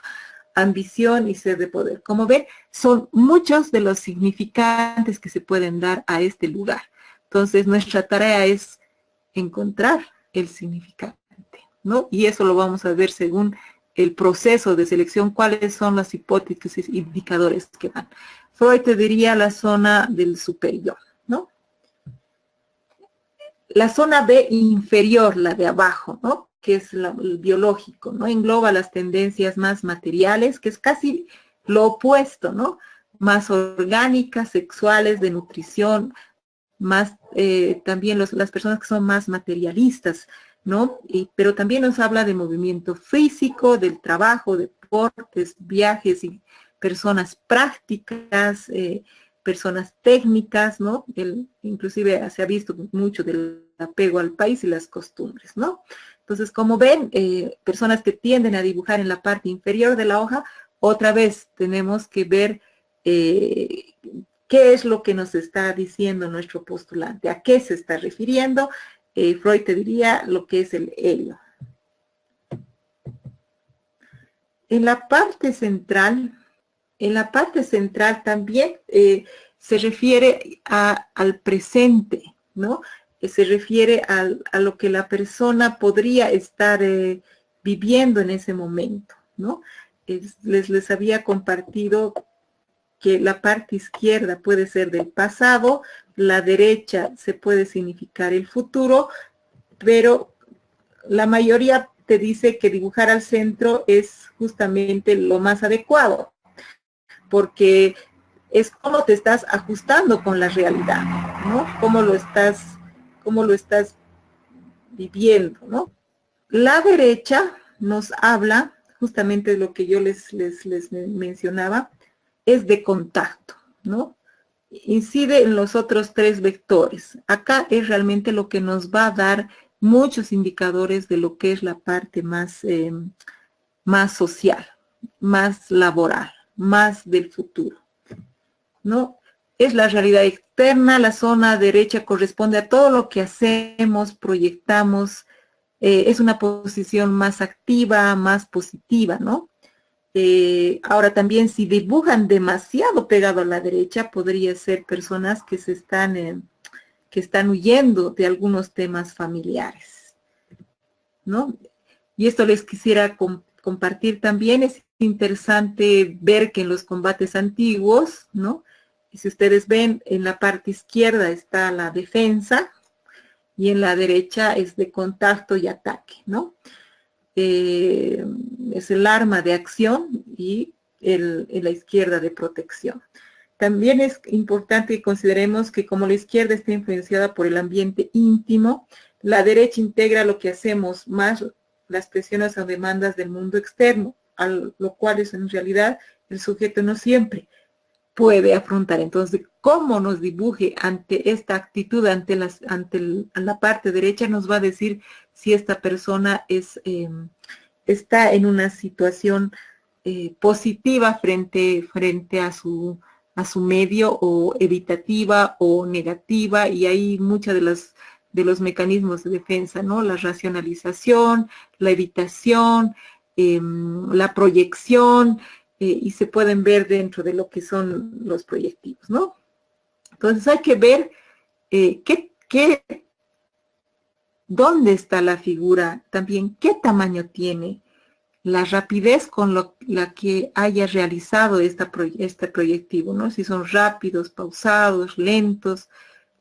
ambición y sed de poder. Como ven, son muchos de los significantes que se pueden dar a este lugar. Entonces, nuestra tarea es encontrar el significante, ¿no? Y eso lo vamos a ver según el proceso de selección, cuáles son las hipótesis e indicadores que dan. Freud te diría la zona del superior, ¿no? La zona B inferior, la de abajo, ¿no? Que es el biológico, ¿no? Engloba las tendencias más materiales, que es casi lo opuesto, ¿no? Más orgánicas, sexuales, de nutrición, más también las personas que son más materialistas, ¿no? Pero también nos habla de movimiento físico, del trabajo, deportes, viajes y personas prácticas, personas técnicas, ¿no? Inclusive se ha visto mucho del apego al país y las costumbres, ¿no? Entonces, como ven, personas que tienden a dibujar en la parte inferior de la hoja, otra vez tenemos que ver qué es lo que nos está diciendo nuestro postulante, a qué se está refiriendo. Freud te diría lo que es el helio. En la parte central también se refiere al presente, ¿no? Se refiere a lo que la persona podría estar viviendo en ese momento, ¿no? Les había compartido que la parte izquierda puede ser del pasado, la derecha se puede significar el futuro, pero la mayoría te dice que dibujar al centro es justamente lo más adecuado, porque es cómo te estás ajustando con la realidad, ¿no? Cómo lo estás viviendo, ¿no? La derecha nos habla, justamente de lo que yo les mencionaba, es de contacto, ¿no? Incide en los otros 3 vectores. Acá es realmente lo que nos va a dar muchos indicadores de lo que es la parte más social, más laboral, más del futuro, ¿no? Es la realidad externa, la zona derecha corresponde a todo lo que hacemos, proyectamos, es una posición más activa, más positiva, ¿no? Ahora también si dibujan demasiado pegado a la derecha, podría ser personas que que están huyendo de algunos temas familiares, ¿no? Y esto les quisiera compartir también. Es interesante ver que en los combates antiguos, ¿no? Y si ustedes ven, en la parte izquierda está la defensa y en la derecha es de contacto y ataque, ¿no? Es el arma de acción y en la izquierda de protección. También es importante que consideremos que como la izquierda está influenciada por el ambiente íntimo, la derecha integra lo que hacemos más las presiones o demandas del mundo externo, a lo cual es en realidad el sujeto no siempre puede afrontar. Entonces, cómo nos dibuje ante esta actitud, ante la parte derecha, nos va a decir si esta persona está en una situación positiva frente a su medio, o evitativa o negativa, y hay muchas de los mecanismos de defensa, ¿no? La racionalización, la evitación, la proyección, y se pueden ver dentro de lo que son los proyectivos, ¿no? Entonces hay que ver qué dónde está la figura, también qué tamaño tiene, la rapidez con la que haya realizado este proyectivo, ¿no? Si son rápidos, pausados, lentos,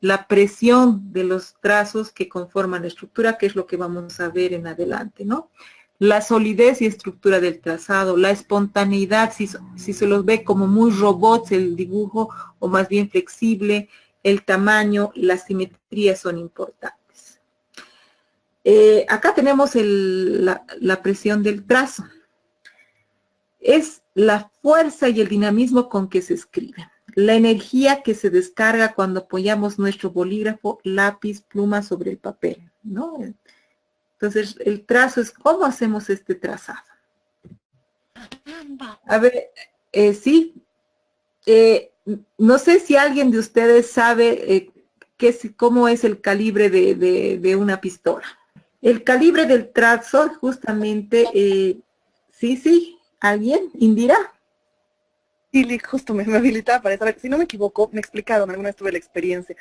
la presión de los trazos que conforman la estructura, que es lo que vamos a ver en adelante, ¿no? La solidez y estructura del trazado, la espontaneidad, si se los ve como muy robots el dibujo o más bien flexible, el tamaño, la simetría son importantes. Acá tenemos la presión del trazo. Es la fuerza y el dinamismo con que se escribe. La energía que se descarga cuando apoyamos nuestro bolígrafo, lápiz, pluma sobre el papel, ¿no? Entonces, el trazo es cómo hacemos este trazado. A ver, sí. No sé si alguien de ustedes sabe cómo es el calibre de una pistola. El calibre del trazo, justamente, sí, ¿alguien? ¿Indira? Sí, justo me habilitaba para saber, si no me equivoco, me explicaron, alguna vez tuve la experiencia,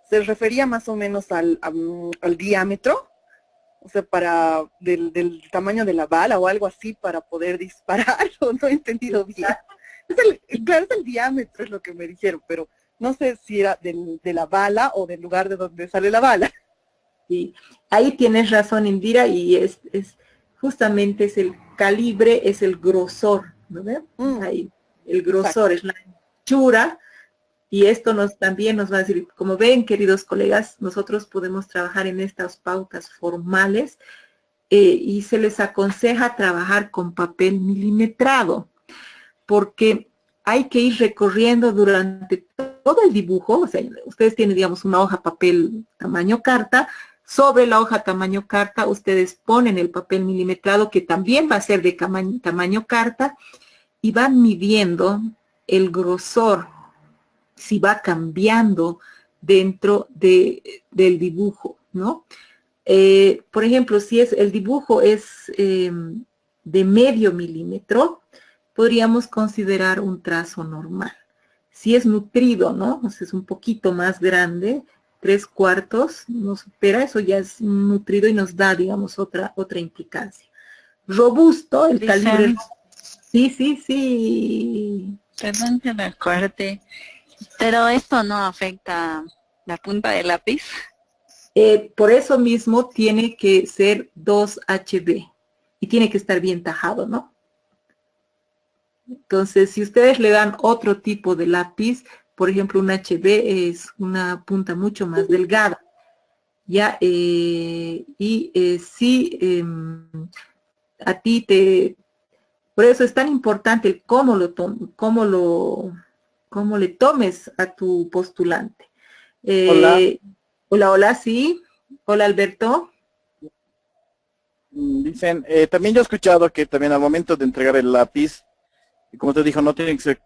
se refería más o menos al diámetro, o sea, del tamaño de la bala o algo así para poder disparar, o no he entendido bien. Claro, es el diámetro, es lo que me dijeron, pero no sé si era de la bala o del lugar de donde sale la bala. Sí, ahí tienes razón, Indira, y justamente es el calibre, es el grosor, ¿no ves? Ahí, el grosor es la anchura, y esto también nos va a decir, como ven, queridos colegas, nosotros podemos trabajar en estas pautas formales, y se les aconseja trabajar con papel milimetrado, porque hay que ir recorriendo durante todo el dibujo, o sea, ustedes tienen, digamos, una hoja papel tamaño carta, sobre la hoja tamaño carta ustedes ponen el papel milimetrado, que también va a ser de tamaño carta, y van midiendo el grosor, si va cambiando dentro del dibujo, ¿no? Por ejemplo, si el dibujo es de medio milímetro, podríamos considerar un trazo normal. Si es nutrido, ¿no? O sea, es un poquito más grande, 3/4, nos supera, eso ya es nutrido y nos da, digamos, otra implicancia. Robusto, el calibre. Sí. Perdón que me acuerde, pero esto no afecta la punta del lápiz. Por eso mismo tiene que ser 2HB y tiene que estar bien tajado, ¿no? Entonces, si ustedes le dan otro tipo de lápiz, por ejemplo, un HB es una punta mucho más delgada, ¿ya? Sí, a ti por eso es tan importante el cómo le tomes a tu postulante. Hola, sí. Hola, Alberto. Dicen, también yo he escuchado que también al momento de entregar el lápiz, como te dijo, no tiene que ser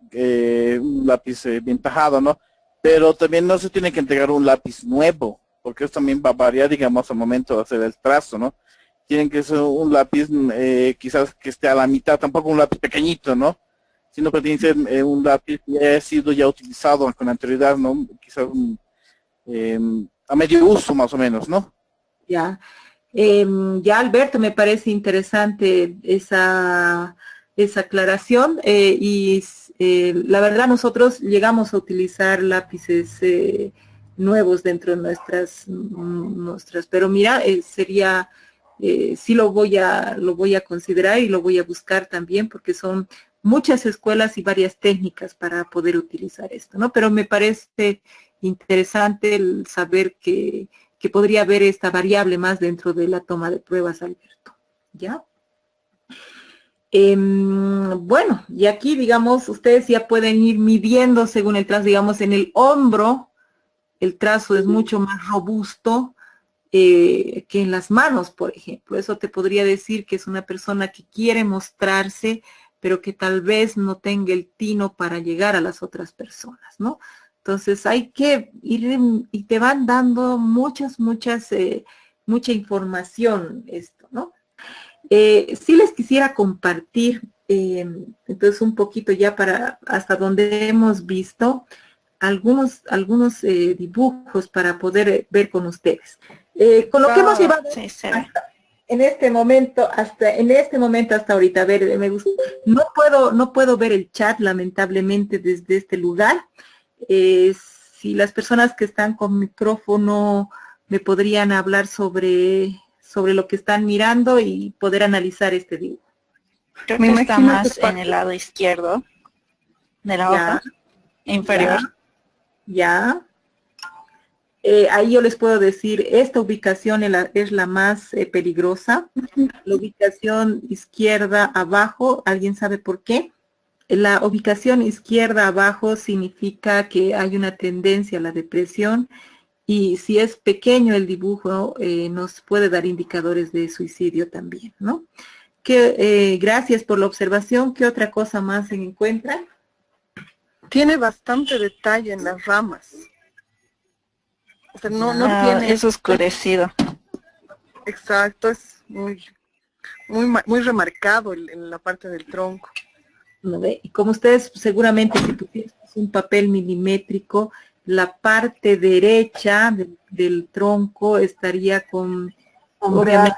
un lápiz bien tajado, ¿no? Pero también no se tiene que entregar un lápiz nuevo, porque eso también va a variar, digamos, al momento de hacer el trazo, ¿no? Tienen que ser un lápiz quizás que esté a la mitad, tampoco un lápiz pequeñito, ¿no? Sino que tiene que ser un lápiz que haya sido ya utilizado con anterioridad, ¿no? Quizás a medio uso más o menos, ¿no? Ya. Ya, Alberto, me parece interesante esa aclaración, la verdad nosotros llegamos a utilizar lápices nuevos dentro de nuestras, pero mira, sí lo voy a considerar y lo voy a buscar también, porque son muchas escuelas y varias técnicas para poder utilizar esto, ¿no? Pero me parece interesante el saber que podría haber esta variable más dentro de la toma de pruebas, Alberto, ¿ya? Bueno, y aquí, digamos, ustedes ya pueden ir midiendo según el trazo, digamos, en el hombro, el trazo es mucho más robusto que en las manos, por ejemplo. Eso te podría decir que es una persona que quiere mostrarse, pero que tal vez no tenga el tino para llegar a las otras personas, ¿no? Entonces hay que ir y te van dando mucha información esto, ¿no? Sí les quisiera compartir, entonces un poquito ya hasta donde hemos visto algunos dibujos para poder ver con ustedes. Con lo que hemos llevado Sí, se ve. en este momento hasta ahorita, a ver, me gusta. No puedo ver el chat, lamentablemente, desde este lugar. Si las personas que están con micrófono me podrían hablar sobre lo que están mirando y poder analizar este dibujo. Creo Me que está imagino que más en el lado izquierdo de la Ya, hoja inferior. ya. Ahí yo les puedo decir, esta ubicación es la más peligrosa. La ubicación izquierda abajo, ¿alguien sabe por qué? La ubicación izquierda abajo significa que hay una tendencia a la depresión y si es pequeño el dibujo nos puede dar indicadores de suicidio también, ¿no? Gracias por la observación. ¿Qué otra cosa más se encuentra? Tiene bastante detalle en las ramas. O sea, no tiene... Es oscurecido. Exacto, es muy remarcado en la parte del tronco. ¿No ve? Y como ustedes seguramente si pusieran un papel milimétrico, la parte derecha del tronco estaría obviamente,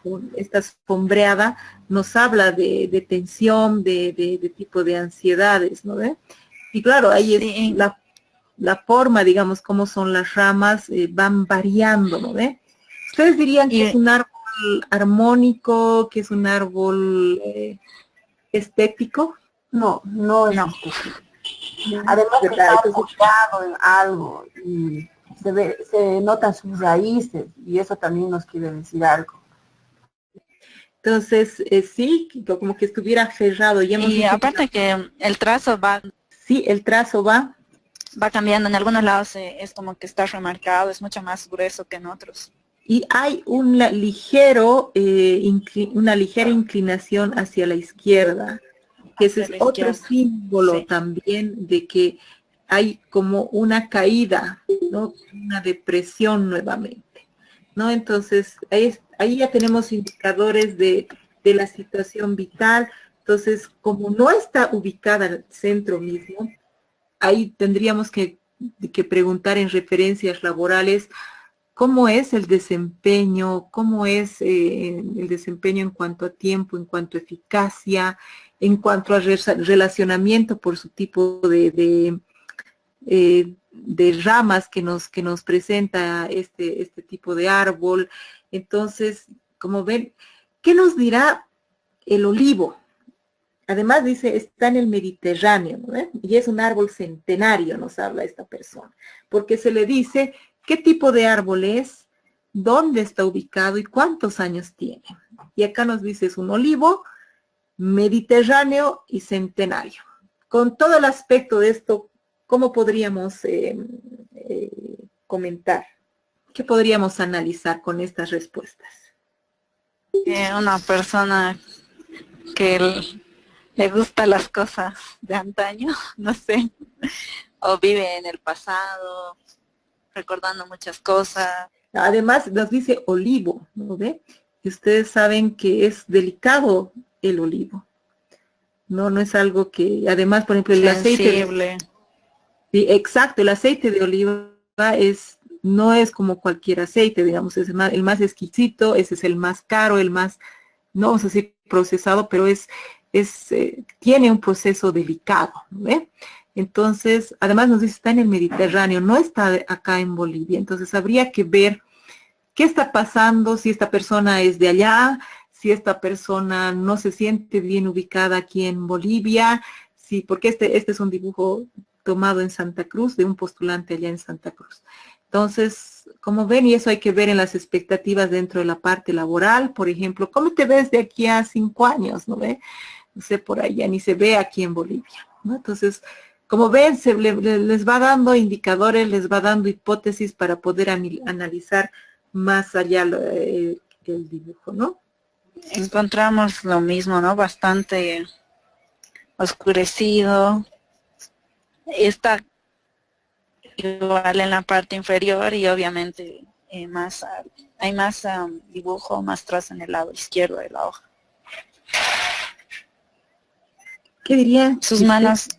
con esta sombreada, nos habla de tensión, de tipo de ansiedades, ¿no ve? Y claro, ahí es Sí. la forma, digamos, cómo son las ramas, van variando, ¿no ve? ¿Ustedes dirían que es un árbol armónico, que es un árbol estético? No es No. estético. Además que está apoyado en algo y se notan sus raíces y eso también nos quiere decir algo. Entonces, sí, como que estuviera aferrado. Ya hemos Y dicho aparte que el trazo sí, el trazo va. va cambiando. En algunos lados es como que está remarcado, es mucho más grueso que en otros. Y hay una ligera inclinación hacia la izquierda, que ese Hacia es la otro izquierda. símbolo Sí. también de que hay como una caída, ¿no? Una depresión nuevamente, ¿no? Entonces, ahí ya tenemos indicadores de la situación vital. Entonces, como no está ubicada en el centro mismo, ahí tendríamos que preguntar en referencias laborales cómo es el desempeño, cómo es el desempeño en cuanto a tiempo, en cuanto a eficacia, en cuanto a relacionamiento por su tipo de ramas que nos presenta este tipo de árbol. Entonces, como ven, ¿qué nos dirá el olivo? Además dice, está en el Mediterráneo, ¿no? Y es un árbol centenario, nos habla esta persona, porque se le dice qué tipo de árbol es, dónde está ubicado y cuántos años tiene. Y acá nos dice, es un olivo mediterráneo y centenario. Con todo el aspecto de esto, ¿cómo podríamos comentar? ¿Qué podríamos analizar con estas respuestas? Una persona que le gustan las cosas de antaño, no sé, o vive en el pasado, recordando muchas cosas. Además nos dice olivo, ¿no ve? Y ustedes saben que es delicado el olivo. No es algo que, además, por ejemplo, el aceite, Sensible. sí, exacto, el aceite de oliva no es como cualquier aceite, digamos, es el más exquisito, ese es el más caro, el más, no vamos a decir procesado, pero tiene un proceso delicado, ¿no ve? Entonces, además nos dice, está en el Mediterráneo, no está acá en Bolivia, entonces habría que ver qué está pasando, si esta persona es de allá, si esta persona no se siente bien ubicada aquí en Bolivia, sí, porque este es un dibujo tomado en Santa Cruz, de un postulante allá en Santa Cruz. Entonces, como ven, y eso hay que ver en las expectativas dentro de la parte laboral, por ejemplo, ¿cómo te ves de aquí a 5 años, no ve? No sé, por allá, ni se ve aquí en Bolivia, ¿no? Entonces, como ven, les va dando indicadores, les va dando hipótesis para poder analizar más allá el dibujo, ¿no? Encontramos lo mismo, ¿no? Bastante oscurecido. Está igual en la parte inferior y obviamente hay más dibujo, más trazo en el lado izquierdo de la hoja. ¿Qué diría? Sus manos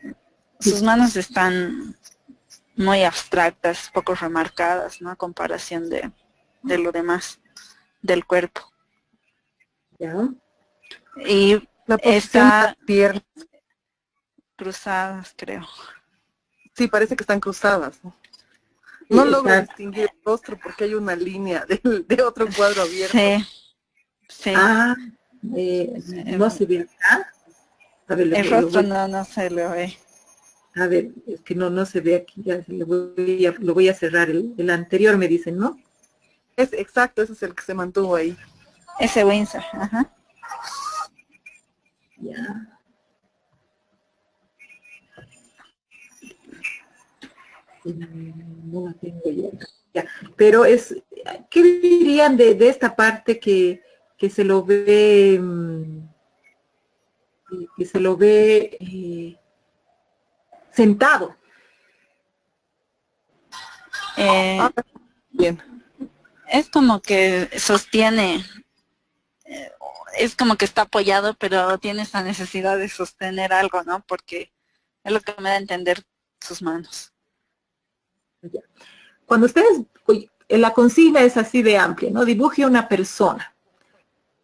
están muy abstractas, poco remarcadas, ¿no? A comparación de lo demás del cuerpo. Ya. Y La posición de las está piernas. cruzadas, creo. Sí, parece que están cruzadas, ¿no? No logro Exacto. distinguir el rostro porque hay una línea de otro cuadro abierto. Sí, sí. Ah, no se ve acá. A ver, El rostro no se le ve. a ver, es que no se ve aquí. Ya lo voy a cerrar. El anterior me dicen, ¿no? Exacto, ese es el que se mantuvo ahí. Ese Windsor, ajá. Ya. No la tengo ya. Ya. Pero ¿qué dirían de esta parte que se lo ve, sentado? Eh, Bien. es como que sostiene, es como que está apoyado, pero tiene esa necesidad de sostener algo, ¿no? Porque es lo que me da a entender sus manos. Ya. Cuando ustedes, la consigna es así de amplia, ¿no? Dibuje una persona.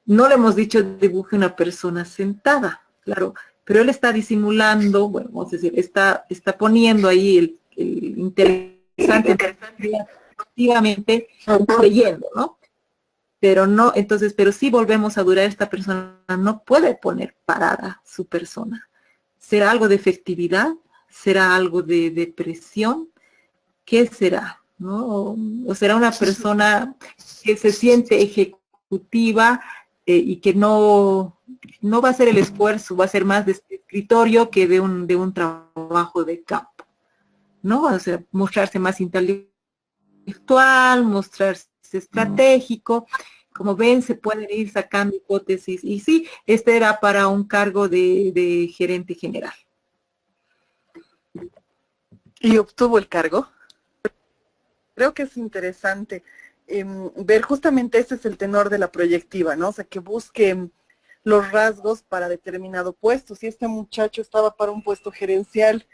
No le hemos dicho dibuje una persona sentada, claro, pero él está disimulando, bueno, vamos a decir, está poniendo ahí el interesante, efectivamente, leyendo, ¿no? Pero no, entonces, pero sí volvemos a durar, esta persona no puede poner parada su persona. ¿Será algo de efectividad? ¿Será algo de depresión? ¿Qué será? ¿No? O será una persona que se siente ejecutiva y que no va a hacer el esfuerzo, va a ser más de escritorio que de un trabajo de campo, ¿no? O sea, mostrarse más intelectual, mostrarse estratégico. Como ven, se pueden ir sacando hipótesis. Y sí, este era para un cargo de gerente general. ¿Y obtuvo el cargo? Creo que es interesante ver justamente ese es el tenor de la proyectiva, ¿no? O sea, que busque los rasgos para determinado puesto. Si este muchacho estaba para un puesto gerencial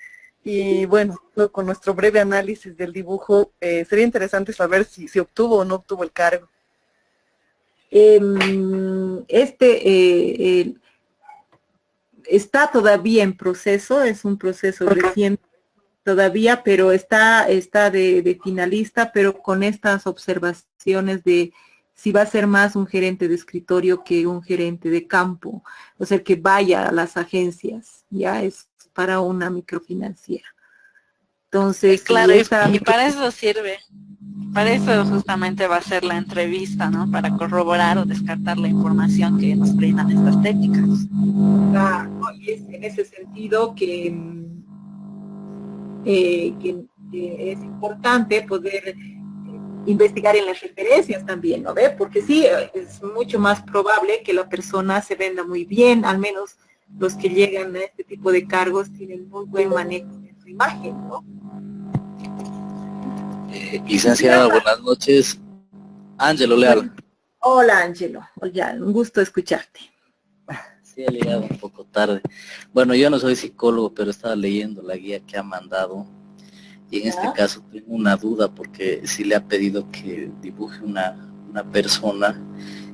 y bueno, con nuestro breve análisis del dibujo, sería interesante saber si obtuvo o no obtuvo el cargo. Está todavía en proceso, es un proceso reciente todavía, pero está de finalista, pero con estas observaciones de si va a ser más un gerente de escritorio que un gerente de campo, o sea, que vaya a las agencias, ya es para una microfinanciera. Entonces, Claro, si esta y para eso sirve. Para eso justamente va a ser la entrevista, ¿no? Para corroborar o descartar la información que nos brindan estas técnicas. y es en ese sentido que es importante poder investigar en las referencias también, ¿no ve? Porque sí, es mucho más probable que la persona se venda muy bien, al menos los que llegan a este tipo de cargos tienen muy buen manejo de su imagen, ¿no? Licenciada, buenas noches. Ángelo Leal. Hola, Ángelo. Ya, un gusto escucharte. Sí, he llegado un poco tarde. Bueno, yo no soy psicólogo, pero estaba leyendo la guía que ha mandado. Y en este caso tengo una duda porque sí le ha pedido que dibuje una persona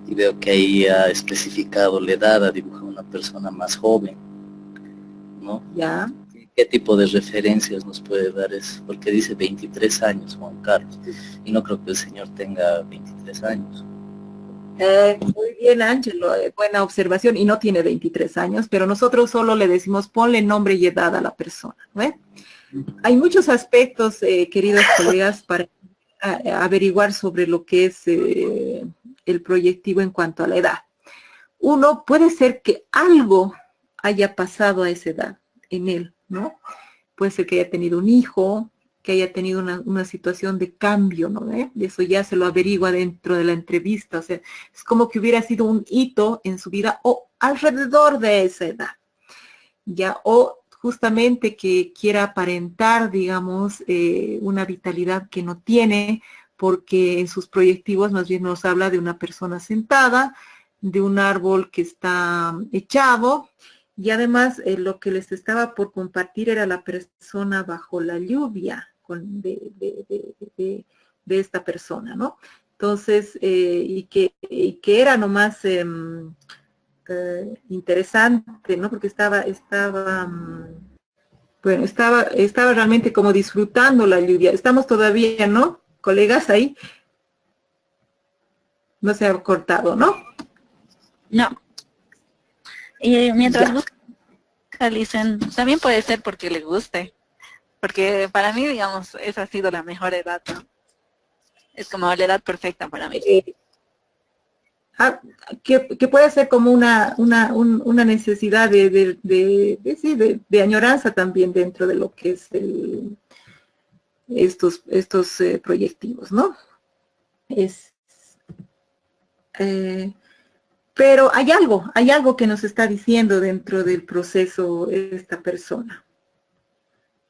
y veo que ahí ha especificado la edad, ha dibujado una persona más joven, ¿no? Ya. ¿Qué tipo de referencias nos puede dar eso? Porque dice 23 años, Juan Carlos, y no creo que el señor tenga 23 años. Muy bien, Ángelo, buena observación, y no tiene 23 años, pero nosotros solo le decimos ponle nombre y edad a la persona, ¿no? Hay muchos aspectos, queridos colegas, para averiguar sobre lo que es el proyectivo en cuanto a la edad. Uno, puede ser que algo haya pasado a esa edad en él, ¿no? Puede ser que haya tenido un hijo, que haya tenido una situación de cambio, ¿no? Eso ya se lo averigua dentro de la entrevista, o sea, es como que hubiera sido un hito en su vida o alrededor de esa edad, ya, o justamente que quiera aparentar, digamos, una vitalidad que no tiene, porque en sus proyectivos más bien nos habla de una persona sentada, de un árbol que está echado, y además lo que les estaba por compartir era la persona bajo la lluvia de esta persona, ¿no? Entonces, y que era nomás interesante, ¿no? Porque estaba realmente como disfrutando la lluvia. Estamos todavía, ¿no? Colegas ahí. No se ha cortado, ¿no? No. Y mientras Ya. busca, dicen, también puede ser porque le guste. Porque para mí, digamos, esa ha sido la mejor edad, ¿no? Es como la edad perfecta para mí. Que puede ser como una necesidad de añoranza también dentro de lo que es estos proyectivos, ¿no? Pero hay algo que nos está diciendo dentro del proceso esta persona,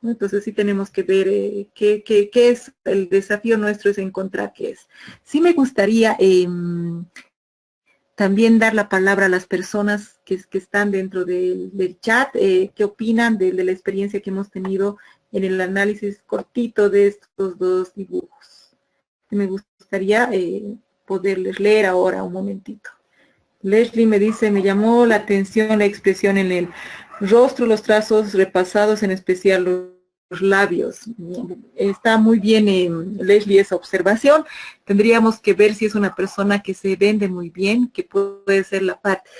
¿no? Entonces sí tenemos que ver qué es el desafío nuestro, es encontrar qué es. Sí me gustaría también dar la palabra a las personas que están dentro del chat, qué opinan de la experiencia que hemos tenido en el análisis cortito de estos dos dibujos. Me gustaría poderles leer ahora un momentito. Leslie me dice, me llamó la atención la expresión en el rostro, los trazos repasados, en especial los labios. Está muy bien, Leslie, esa observación. Tendríamos que ver si es una persona que se vende muy bien, que puede ser la parte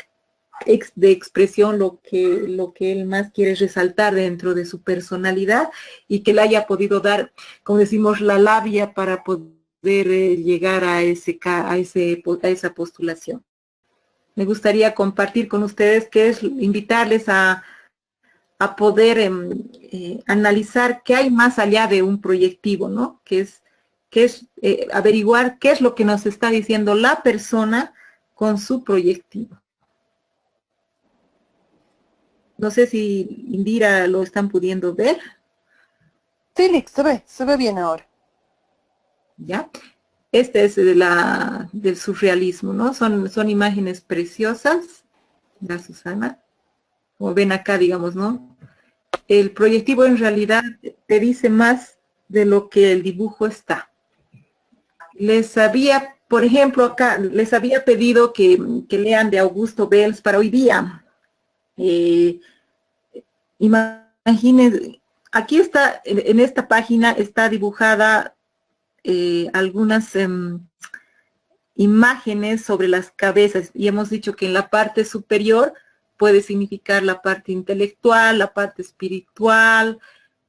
de expresión lo que él más quiere resaltar dentro de su personalidad y que le haya podido dar, como decimos, la labia para poder llegar a esa postulación. Me gustaría compartir con ustedes que es invitarles a poder analizar qué hay más allá de un proyectivo, ¿no? Que es averiguar qué es lo que nos está diciendo la persona con su proyectivo. No sé si Indira lo están pudiendo ver. Sí, Lick, se ve bien ahora. ¿Ya? Este es del surrealismo, ¿no? Son imágenes preciosas. La Susana. Como ven acá, digamos, ¿no? El proyectivo en realidad te dice más de lo que el dibujo está. Les había, por ejemplo, acá, les había pedido que lean de Augusto Bells para hoy día. Imaginen, aquí está, en esta página está dibujada algunas imágenes sobre las cabezas y hemos dicho que en la parte superior puede significar la parte intelectual, la parte espiritual.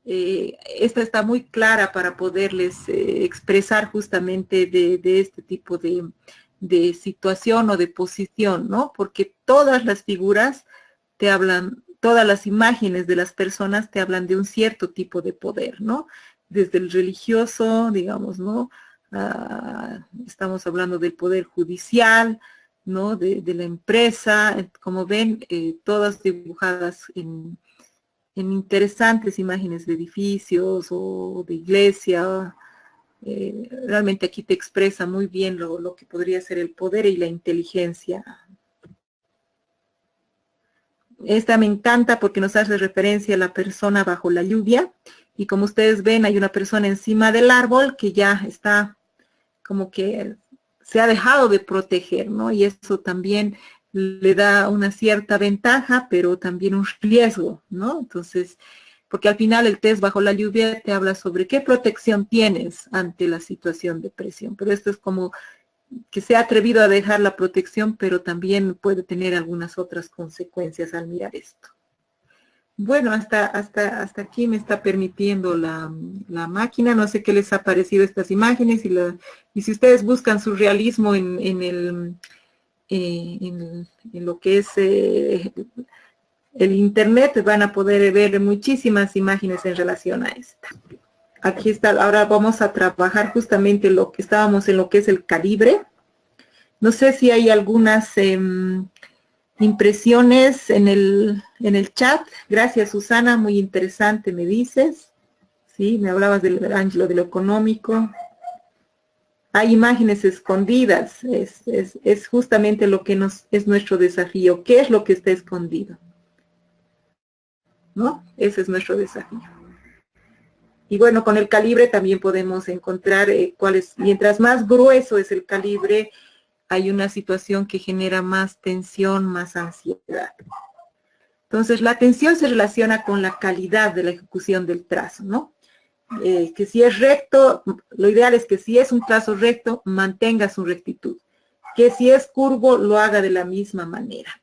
Esta está muy clara para poderles expresar justamente de este tipo de situación o de posición, ¿no? Porque todas las figuras te hablan, todas las imágenes de las personas te hablan de un cierto tipo de poder, ¿no? Desde el religioso, digamos, ¿no? Estamos hablando del poder judicial, ¿no? De la empresa, como ven, todas dibujadas en interesantes imágenes de edificios o de iglesia. Realmente aquí te expresa muy bien lo que podría ser el poder y la inteligencia. Esta me encanta porque nos hace referencia a la persona bajo la lluvia. Y como ustedes ven, hay una persona encima del árbol que ya está como que se ha dejado de proteger, ¿no? Y eso también le da una cierta ventaja, pero también un riesgo, ¿no? Entonces, porque al final el test bajo la lluvia te habla sobre qué protección tienes ante la situación de presión. Pero esto es como que se ha atrevido a dejar la protección, pero también puede tener algunas otras consecuencias al mirar esto. Bueno, hasta aquí me está permitiendo la máquina. No sé qué les ha parecido estas imágenes y si ustedes buscan surrealismo en lo que es el internet, van a poder ver muchísimas imágenes en relación a esta. Aquí está, ahora vamos a trabajar justamente estábamos en lo que es el calibre. No sé si hay algunas impresiones en el chat. Gracias, Susana, muy interesante, me dices. Sí, me hablabas Ángelo, de lo económico. Hay imágenes escondidas, es justamente lo que es nuestro desafío. ¿Qué es lo que está escondido? ¿No? Ese es nuestro desafío. Y bueno, con el calibre también podemos encontrar mientras más grueso es el calibre, hay una situación que genera más tensión, más ansiedad. Entonces, la tensión se relaciona con la calidad de la ejecución del trazo, ¿no? Que si es recto, lo ideal es que si es un trazo recto, mantenga su rectitud. Que si es curvo, lo haga de la misma manera.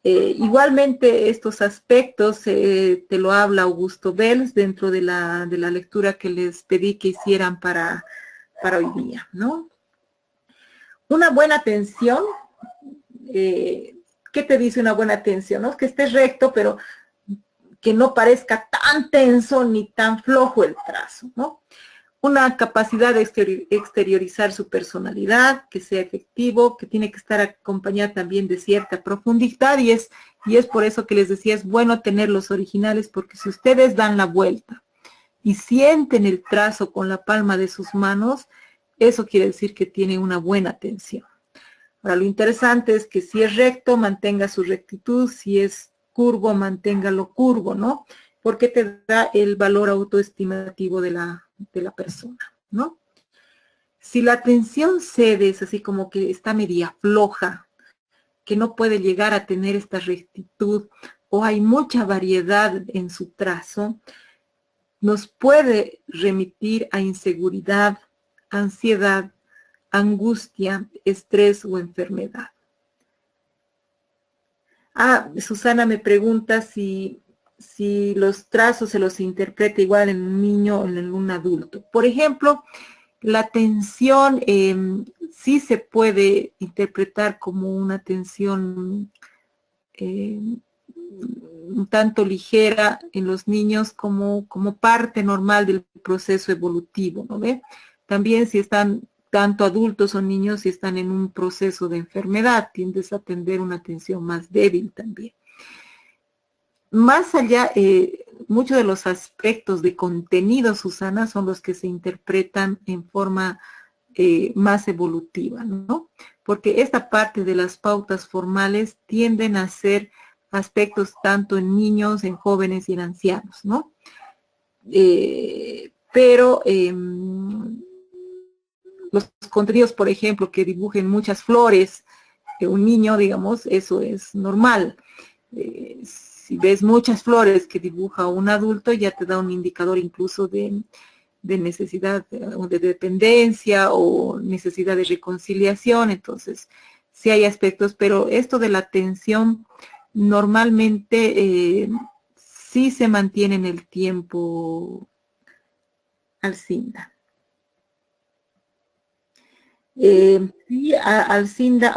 Igualmente, estos aspectos te lo habla Augusto Belz dentro de la lectura que les pedí que hicieran para hoy día, ¿no? Una buena tensión, ¿qué te dice una buena tensión? ¿No? Que estés recto, pero que no parezca tan tenso ni tan flojo el trazo, ¿no? Una capacidad de exteriorizar su personalidad, que sea efectivo, que tiene que estar acompañada también de cierta profundidad, y es por eso que les decía, es bueno tener los originales, porque si ustedes dan la vuelta y sienten el trazo con la palma de sus manos, eso quiere decir que tiene una buena tensión. Ahora, lo interesante es que si es recto, mantenga su rectitud, si es curvo, manténgalo curvo, ¿no? Porque te da el valor autoestimativo de la persona, ¿no? Si la tensión cede, es así como que está media floja, que no puede llegar a tener esta rectitud, o hay mucha variedad en su trazo, nos puede remitir a inseguridad, ansiedad, angustia, estrés o enfermedad. Susana me pregunta si los trazos se los interpreta igual en un niño o en un adulto. Por ejemplo, la tensión sí se puede interpretar como una tensión un tanto ligera en los niños como parte normal del proceso evolutivo, ¿no ve? También si están tanto adultos o niños, si están en un proceso de enfermedad, tiendes a tener una tensión más débil también. Más allá, muchos de los aspectos de contenido, Susana, son los que se interpretan en forma más evolutiva, ¿no? Porque esta parte de las pautas formales tienden a ser aspectos tanto en niños, en jóvenes y en ancianos, ¿no? Pero los contenidos, por ejemplo, que dibujen muchas flores, un niño, digamos, eso es normal. Si ves muchas flores que dibuja un adulto, ya te da un indicador incluso de necesidad o de dependencia o necesidad de reconciliación. Entonces, sí hay aspectos, pero esto de la atención normalmente sí se mantiene en el tiempo, Alcinda. Sí, Alcinda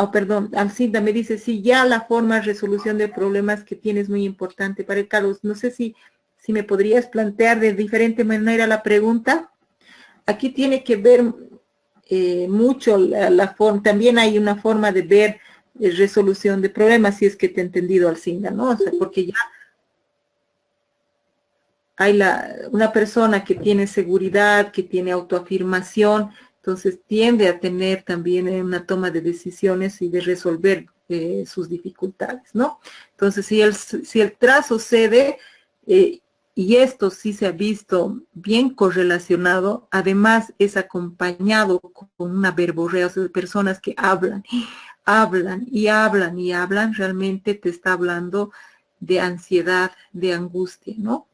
me dice, sí, ya la forma de resolución de problemas que tiene es muy importante para el Carlos. No sé si me podrías plantear de diferente manera la pregunta. Aquí tiene que ver mucho la forma, también hay una forma de ver resolución de problemas, si es que te he entendido, Alcinda, ¿no? O sea, porque ya hay una persona que tiene seguridad, que tiene autoafirmación, entonces tiende a tener también una toma de decisiones y de resolver sus dificultades, ¿no? Entonces, si el trazo cede, y esto sí se ha visto bien correlacionado, además es acompañado con una verborrea, o sea, de personas que hablan, hablan y hablan y hablan, realmente te está hablando de ansiedad, de angustia, ¿no?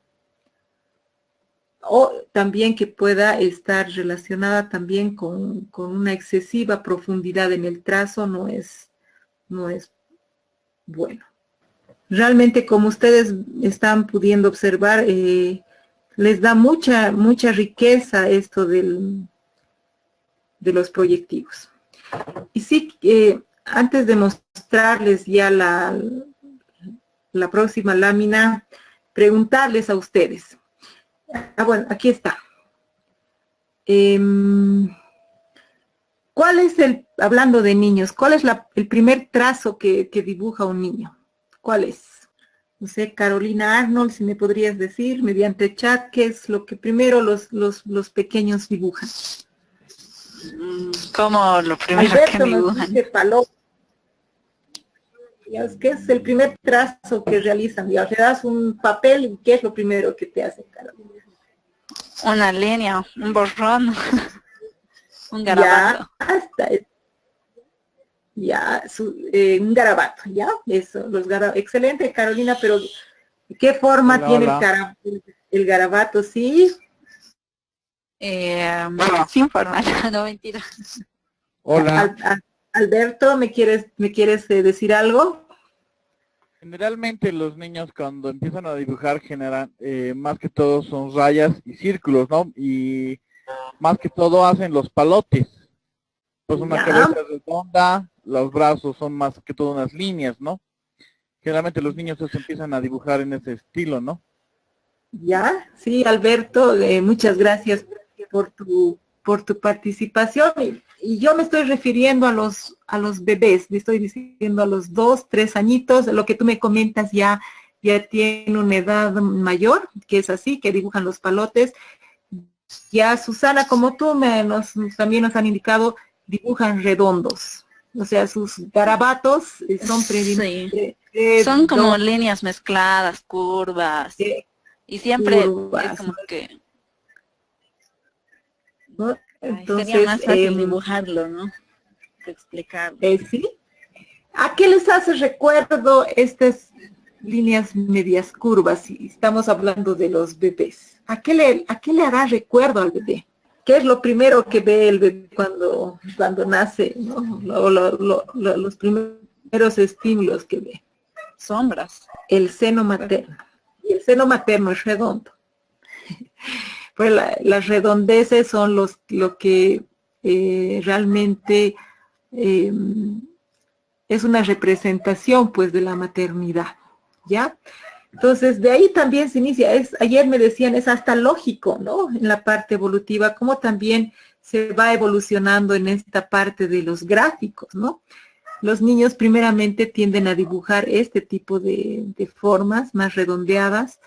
O también que pueda estar relacionada también con una excesiva profundidad en el trazo, no es bueno. Realmente, como ustedes están pudiendo observar, les da mucha riqueza esto de los proyectivos. Y sí, antes de mostrarles ya la próxima lámina, preguntarles a ustedes. Bueno, aquí está. ¿Cuál es hablando de niños, cuál es el primer trazo que dibuja un niño? ¿Cuál es? No sé, Carolina Arnold, si me podrías decir mediante chat, ¿qué es lo que primero los pequeños dibujan? ¿Cómo lo primero Alberto que dibujan? Nos dice Paloma. ¿Qué es el primer trazo que realizan? Ya te das un papel y ¿qué es lo primero que te hacen, Carolina? Una línea, un borrón, un Ya, garabato. un garabato, ¿ya? Eso, excelente, Carolina, pero ¿qué forma Hola, tiene hola. el garabato? Sí, Sin forma, no mentira. Hola. Alberto, ¿me quieres decir algo? Generalmente los niños cuando empiezan a dibujar generan, más que todo son rayas y círculos, ¿no? Y más que todo hacen los palotes. Pues una Ya, cabeza redonda, los brazos son más que todo unas líneas, ¿no? Generalmente los niños se empiezan a dibujar en ese estilo, ¿no? ya, sí, Alberto, muchas gracias por tu participación. Y yo me estoy refiriendo a los bebés, me estoy diciendo a los 2, 3 añitos, lo que tú me comentas ya tiene una edad mayor, que es así, que dibujan los palotes. Ya Susana, como tú también nos han indicado, dibujan redondos. O sea, sus garabatos son Sí, son como líneas mezcladas, curvas, y siempre es curvas, como que ¿no? sería Entonces, más fácil dibujarlo, ¿no? Que explicarlo. sí. ¿A qué les hace recuerdo estas líneas medias curvas? Si estamos hablando de los bebés. ¿A qué le hará recuerdo al bebé? ¿Qué es lo primero que ve el bebé cuando nace, ¿no? Los primeros estímulos que ve. Sombras. El seno materno. Y el seno materno es redondo. Pues las redondeces son lo que realmente es una representación pues de la maternidad, ¿ya? Entonces, de ahí también se inicia, ayer me decían, es hasta lógico, ¿no? En la parte evolutiva, cómo también se va evolucionando en esta parte de los gráficos, ¿no? Los niños primeramente tienden a dibujar este tipo de formas más redondeadas,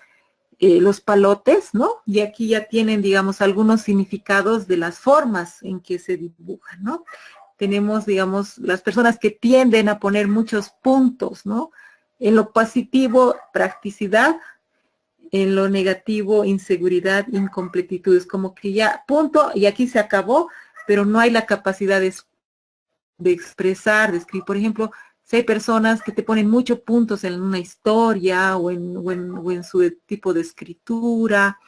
los palotes, ¿no? Y aquí ya tienen, digamos, algunos significados de las formas en que se dibujan, ¿no? Tenemos, digamos, las personas que tienden a poner muchos puntos, ¿no? En lo positivo, practicidad; en lo negativo, inseguridad, incompletitud. Es como que ya, punto, y aquí se acabó, pero no hay la capacidad de expresar, de escribir. Por ejemplo, si hay personas que te ponen muchos puntos en una historia o en su tipo de escritura,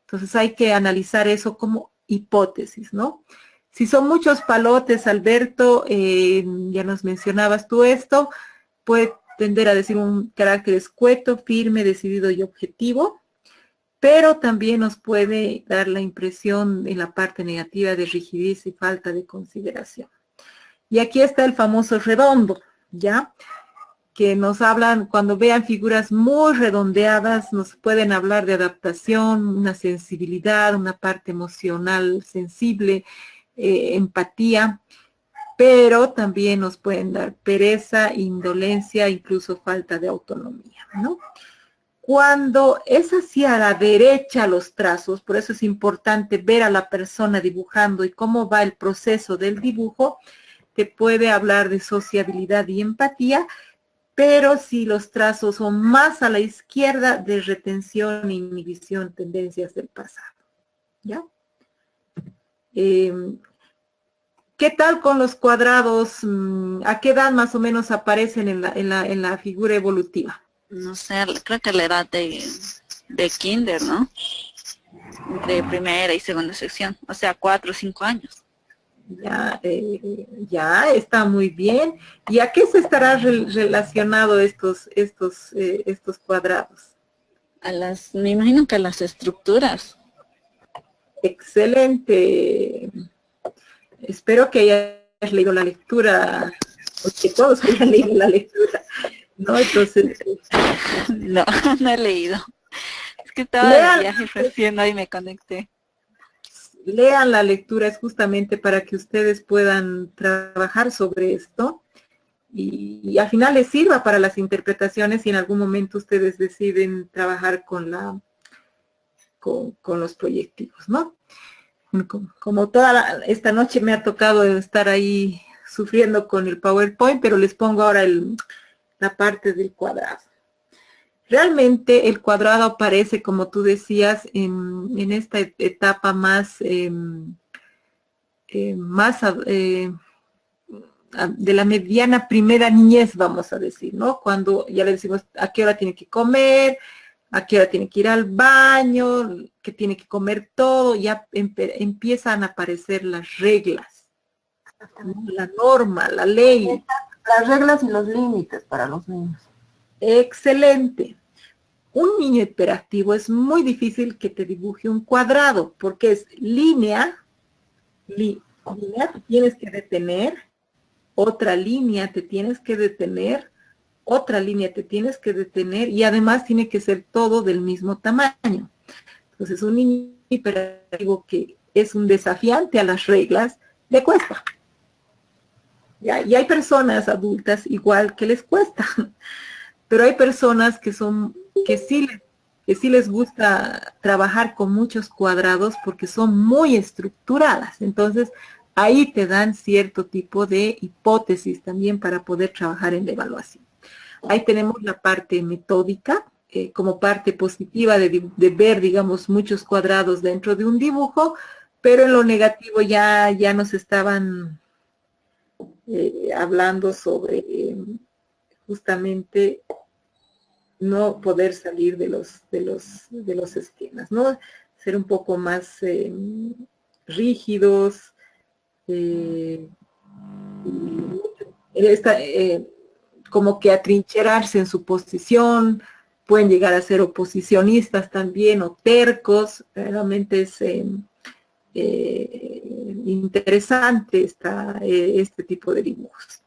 entonces hay que analizar eso como hipótesis, ¿no? Si son muchos palotes, Alberto, ya nos mencionabas tú esto, puede tender a decir un carácter escueto, firme, decidido y objetivo, pero también nos puede dar la impresión en la parte negativa de rigidez y falta de consideración. Y aquí está el famoso redondo, ¿ya? Que nos hablan, cuando vean figuras muy redondeadas, nos pueden hablar de adaptación, una sensibilidad, una parte emocional sensible, empatía, pero también nos pueden dar pereza, indolencia, incluso falta de autonomía, ¿no? Cuando es hacia la derecha los trazos, por eso es importante ver a la persona dibujando y cómo va el proceso del dibujo, te puede hablar de sociabilidad y empatía, pero si los trazos son más a la izquierda, de retención, inhibición, tendencias del pasado, ¿ya? ¿Qué tal con los cuadrados? ¿A qué edad más o menos aparecen en la figura evolutiva? No sé, creo que la edad de kinder, ¿no? Entre primera y segunda sección, o sea, 4 o 5 años. Ya está muy bien. ¿Y a qué se estará relacionado estos cuadrados? Me imagino que a las estructuras. Excelente. Espero que hayas leído la lectura, o que todos hayan leído la lectura, ¿no? Entonces, No, no he leído. Es que estaba de viaje recién hoy me conecté. lean la lectura, es justamente para que ustedes puedan trabajar sobre esto y al final les sirva para las interpretaciones si en algún momento ustedes deciden trabajar con los proyectivos, ¿no? Como toda esta noche me ha tocado estar ahí sufriendo con el PowerPoint, pero les pongo ahora la parte del cuadrado. Realmente el cuadrado aparece, como tú decías, en esta etapa más, de la mediana primera niñez, vamos a decir, ¿no? Cuando ya le decimos a qué hora tiene que comer, a qué hora tiene que ir al baño, que tiene que comer todo, ya empiezan a aparecer las reglas, ¿no? La norma, la ley. Las reglas y los límites para los niños. Excelente. Un niño hiperactivo es muy difícil que te dibuje un cuadrado, porque es línea, línea, te tienes que detener, otra línea te tienes que detener, otra línea te tienes que detener, y además tiene que ser todo del mismo tamaño. Entonces, un niño hiperactivo que es un desafiante a las reglas, le cuesta. ¿Ya? Y hay personas adultas igual que les cuesta, pero hay personas que sí les gusta trabajar con muchos cuadrados porque son muy estructuradas. Entonces, ahí te dan cierto tipo de hipótesis también para poder trabajar en la evaluación. Ahí tenemos la parte metódica, como parte positiva de ver, digamos, muchos cuadrados dentro de un dibujo, pero en lo negativo ya nos estaban hablando sobre justamente no poder salir de los esquemas, ¿no? Ser un poco más rígidos, como que atrincherarse en su posición, pueden llegar a ser oposicionistas también o tercos. Realmente es interesante este tipo de dibujos.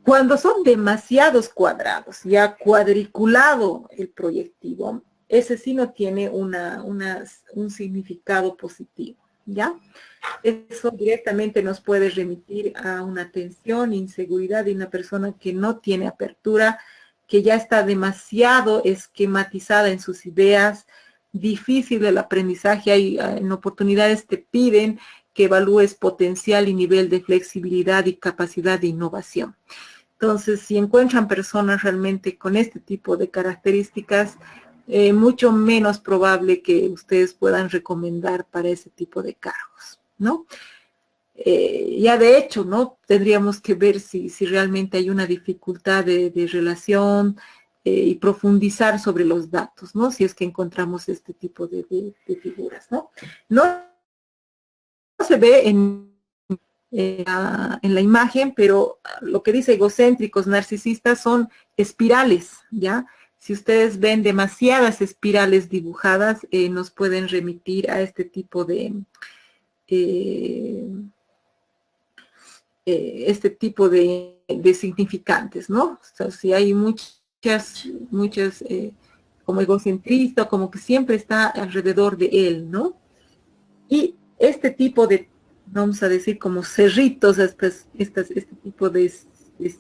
Cuando son demasiados cuadrados, ya cuadriculado el proyectivo, ese sí no tiene un significado positivo, ¿ya? Eso directamente nos puede remitir a una tensión, inseguridad de una persona que no tiene apertura, que ya está demasiado esquematizada en sus ideas, difícil el aprendizaje. En oportunidades te piden que evalúes potencial y nivel de flexibilidad y capacidad de innovación. Entonces, si encuentran personas realmente con este tipo de características, mucho menos probable que ustedes puedan recomendar para ese tipo de cargos, ¿no? Ya de hecho, ¿no? Tendríamos que ver si realmente hay una dificultad de relación y profundizar sobre los datos, ¿no? Si es que encontramos este tipo de figuras, ¿no? No se ve en la imagen, pero lo que dice egocéntricos, narcisistas, son espirales, ¿ya? Si ustedes ven demasiadas espirales dibujadas, nos pueden remitir a este tipo de significantes, ¿no? O sea, si hay muchas como egocentrista, como que siempre está alrededor de él, ¿no? Y este tipo de, vamos a decir, como cerritos, este tipo de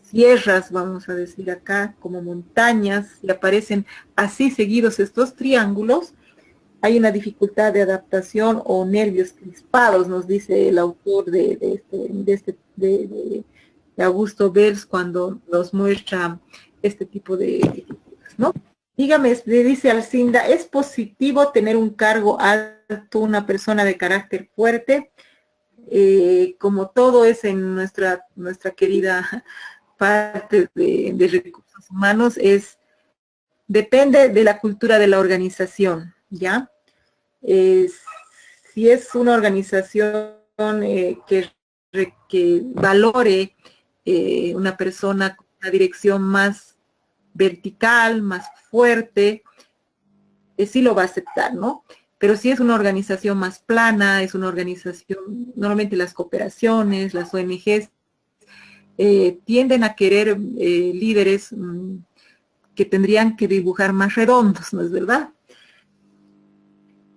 sierras, vamos a decir acá, como montañas, y aparecen así seguidos estos triángulos, hay una dificultad de adaptación o nervios crispados, nos dice el autor de Augusto Bers cuando nos muestra este tipo de figuras, ¿no? Dígame, le dice Alcinda, ¿es positivo tener un cargo alto, una persona de carácter fuerte? Como todo es en nuestra querida parte de recursos humanos, depende de la cultura de la organización, ¿ya? Si es una organización que valore una persona con una dirección más vertical, más fuerte, sí lo va a aceptar, ¿no? Pero si es una organización más plana, es una organización, normalmente las cooperaciones, las ONGs, tienden a querer líderes que tendrían que dibujar más redondos, ¿no es verdad?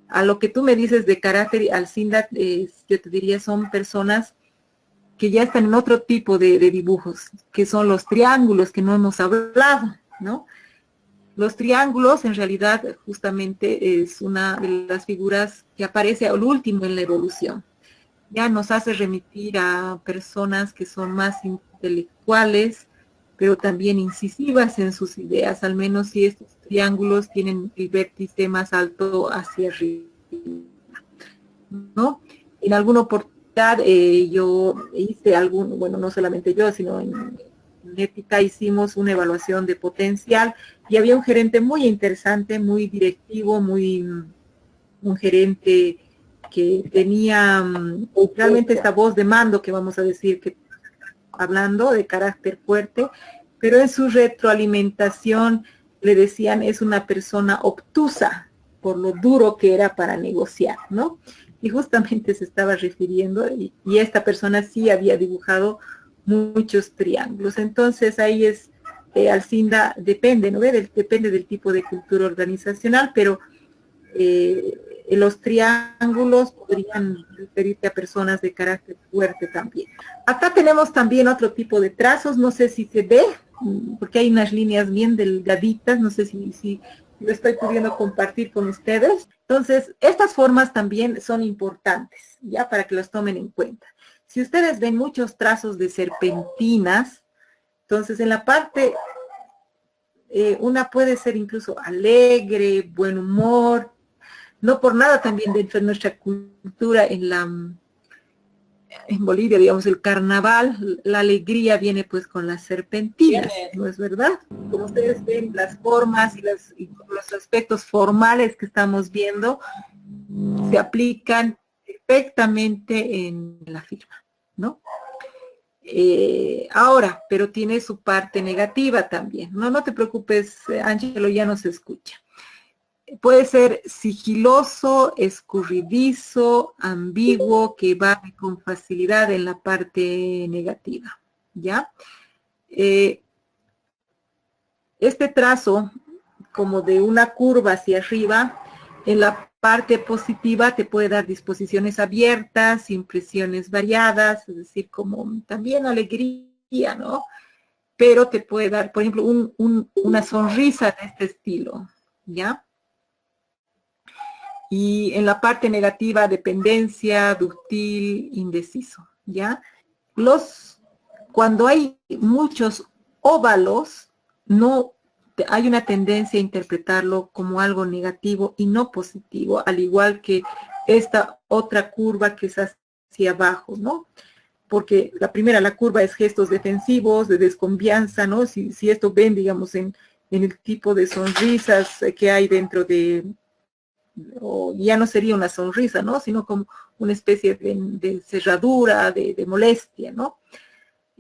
A lo que tú me dices de carácter, Alcinda, yo te diría son personas que ya están en otro tipo de dibujos, que son los triángulos que no hemos hablado, ¿no? Los triángulos en realidad justamente es una de las figuras que aparece al último en la evolución. Ya nos hace remitir a personas que son más intelectuales, pero también incisivas en sus ideas, al menos si estos triángulos tienen el vértice más alto hacia arriba, ¿no? En alguna oportunidad yo hice bueno, no solamente yo, sino en ética hicimos una evaluación de potencial y había un gerente muy interesante, muy directivo, un gerente que tenía realmente esta voz de mando que vamos a decir que hablando de carácter fuerte, pero en su retroalimentación le decían es una persona obtusa por lo duro que era para negociar, ¿no? Y justamente se estaba refiriendo, y esta persona sí había dibujado muchos triángulos. Entonces ahí es, Alcinda, depende, ¿no? Depende del tipo de cultura organizacional, pero los triángulos podrían referirte a personas de carácter fuerte también. Acá tenemos también otro tipo de trazos, no sé si se ve, porque hay unas líneas bien delgaditas, no sé si lo estoy pudiendo compartir con ustedes. Entonces, estas formas también son importantes, ya para que las tomen en cuenta. Si ustedes ven muchos trazos de serpentinas, entonces en la parte, una puede ser incluso alegre, buen humor. No por nada también dentro de nuestra cultura en Bolivia, digamos, el carnaval, la alegría viene pues con las serpentinas, ¿no es verdad? Como ustedes ven, las formas y los aspectos formales que estamos viendo se aplican perfectamente en la firma, ¿no? Ahora, pero tiene su parte negativa también. No te preocupes, Ángelo, ya no se escucha. Puede ser sigiloso, escurridizo, ambiguo, que va con facilidad en la parte negativa, ¿ya? Este trazo, como de una curva hacia arriba, en la parte positiva te puede dar disposiciones abiertas, impresiones variadas, es decir, como también alegría, ¿no? Pero te puede dar, por ejemplo, una sonrisa de este estilo, ¿ya? Y en la parte negativa, dependencia, dúctil, indeciso, ¿ya? Cuando hay muchos óvalos, hay una tendencia a interpretarlo como algo negativo y no positivo, al igual que esta otra curva que es hacia abajo, ¿no? Porque la curva es gestos defensivos, de desconfianza, ¿no? Si esto ven, digamos, en el tipo de sonrisas que hay dentro o ya no sería una sonrisa, ¿no? Sino como una especie de cerradura, de molestia, ¿no?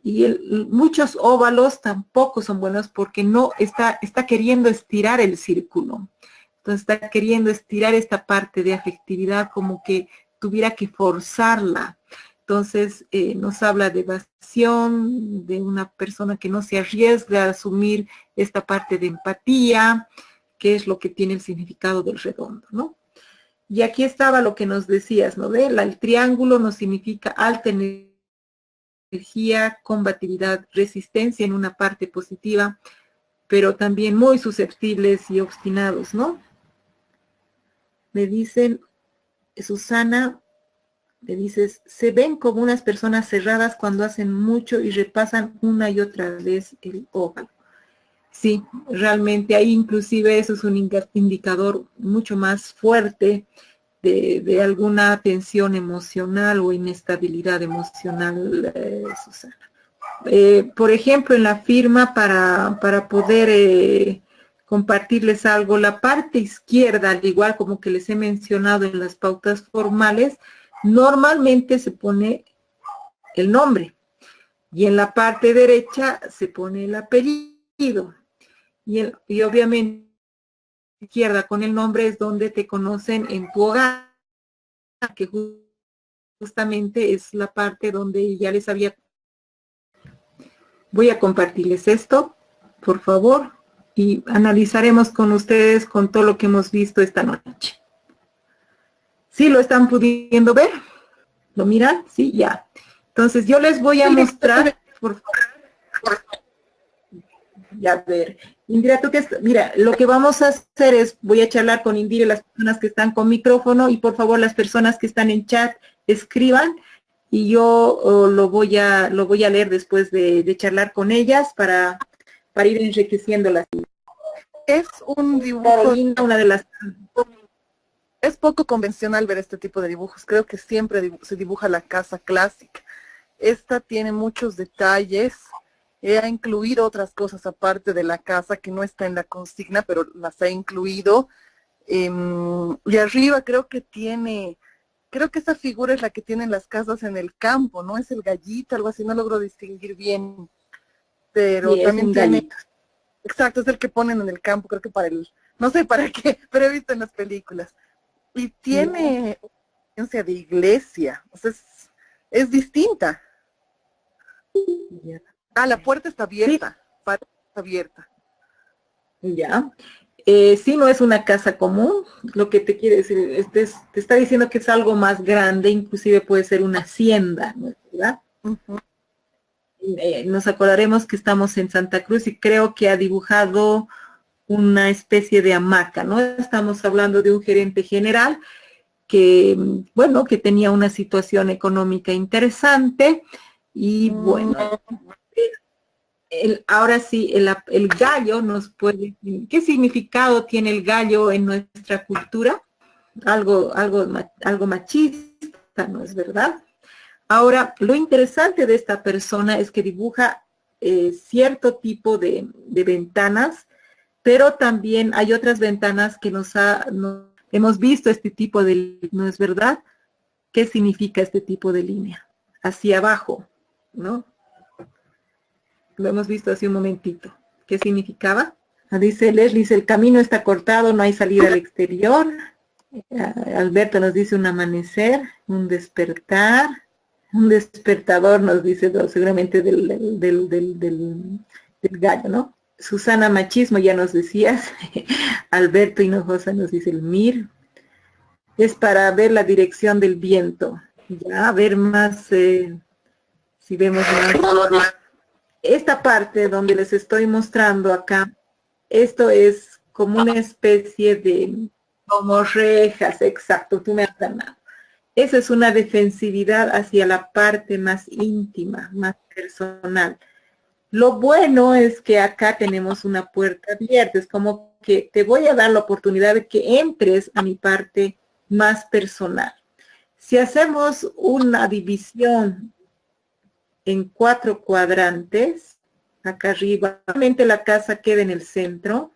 Y muchos óvalos tampoco son buenos porque no está queriendo estirar el círculo. Entonces está queriendo estirar esta parte de afectividad como que tuviera que forzarla. Entonces nos habla de evasión, de una persona que no se arriesga a asumir esta parte de empatía, que es lo que tiene el significado del redondo, ¿no? Y aquí estaba lo que nos decías, ¿no? El triángulo nos significa alta energía, combatividad, resistencia en una parte positiva, pero también muy susceptibles y obstinados, ¿no? Me dicen, Susana, me dices, se ven como unas personas cerradas cuando hacen mucho y repasan una y otra vez el óvalo. Sí, realmente ahí inclusive eso es un indicador mucho más fuerte de alguna tensión emocional o inestabilidad emocional, Susana. Por ejemplo, en la firma, para poder compartirles algo, la parte izquierda, al igual como que les he mencionado en las pautas formales, normalmente se pone el nombre y en la parte derecha se pone el apellido. Y obviamente izquierda con el nombre es donde te conocen en tu hogar, que justamente es la parte donde ya les había. Voy a compartirles esto, por favor, y analizaremos con ustedes con todo lo que hemos visto esta noche. ¿Sí lo están pudiendo ver? ¿Lo miran? Sí, ya. Entonces yo les voy a mostrar, por favor. Ya ver. Indira, mira, lo que vamos a hacer es, voy a charlar con Indira y las personas que están con micrófono, y por favor las personas que están en chat escriban, y yo lo voy a leer después de charlar con ellas para ir enriqueciéndolas. Es un dibujo, Carolina, una de las... es poco convencional ver este tipo de dibujos. Creo que siempre se dibuja la casa clásica. Esta tiene muchos detalles. Ha incluido otras cosas aparte de la casa que no está en la consigna, pero las ha incluido. Y arriba creo que esa figura es la que tienen las casas en el campo, ¿no? Es el gallito, algo así, no logro distinguir bien. Pero Sí, también es un tiene, gallito. exacto, es el que ponen en el campo, creo que para no sé para qué, pero he visto en las películas. Y tiene una experiencia de iglesia, o sea, es distinta. Ya. Ah, la puerta está abierta, está abierta. Ya. Sí, no es una casa común, lo que te quiere decir, te está diciendo que es algo más grande, inclusive puede ser una hacienda, ¿no? ¿Verdad? Uh-huh. Nos acordaremos que estamos en Santa Cruz y creo que ha dibujado una especie de hamaca, ¿no? Estamos hablando de un gerente general que, bueno, que tenía una situación económica interesante y bueno, ahora sí, el gallo nos puede, ¿qué significado tiene el gallo en nuestra cultura? Algo machista, ¿no es verdad? Ahora, lo interesante de esta persona es que dibuja cierto tipo de ventanas, pero también hay otras ventanas que hemos visto este tipo de, ¿no es verdad? ¿Qué significa este tipo de línea? Hacia abajo, ¿no? Lo hemos visto hace un momentito. ¿Qué significaba? Dice Leslie, el camino está cortado, no hay salida al exterior. Alberto nos dice un amanecer, un despertar. Un despertador nos dice seguramente del gallo, ¿no? Susana Machismo ya nos decías. Alberto Hinojosa nos dice el mir. Es para ver la dirección del viento. Ya, a ver más, si vemos más. Esta parte donde les estoy mostrando acá, esto es como una especie de, como rejas, exacto, tú me has ganado. Esa es una defensividad hacia la parte más íntima, más personal. Lo bueno es que acá tenemos una puerta abierta, es como que te voy a dar la oportunidad de que entres a mi parte más personal. Si hacemos una división en 4 cuadrantes, acá arriba, realmente la casa queda en el centro,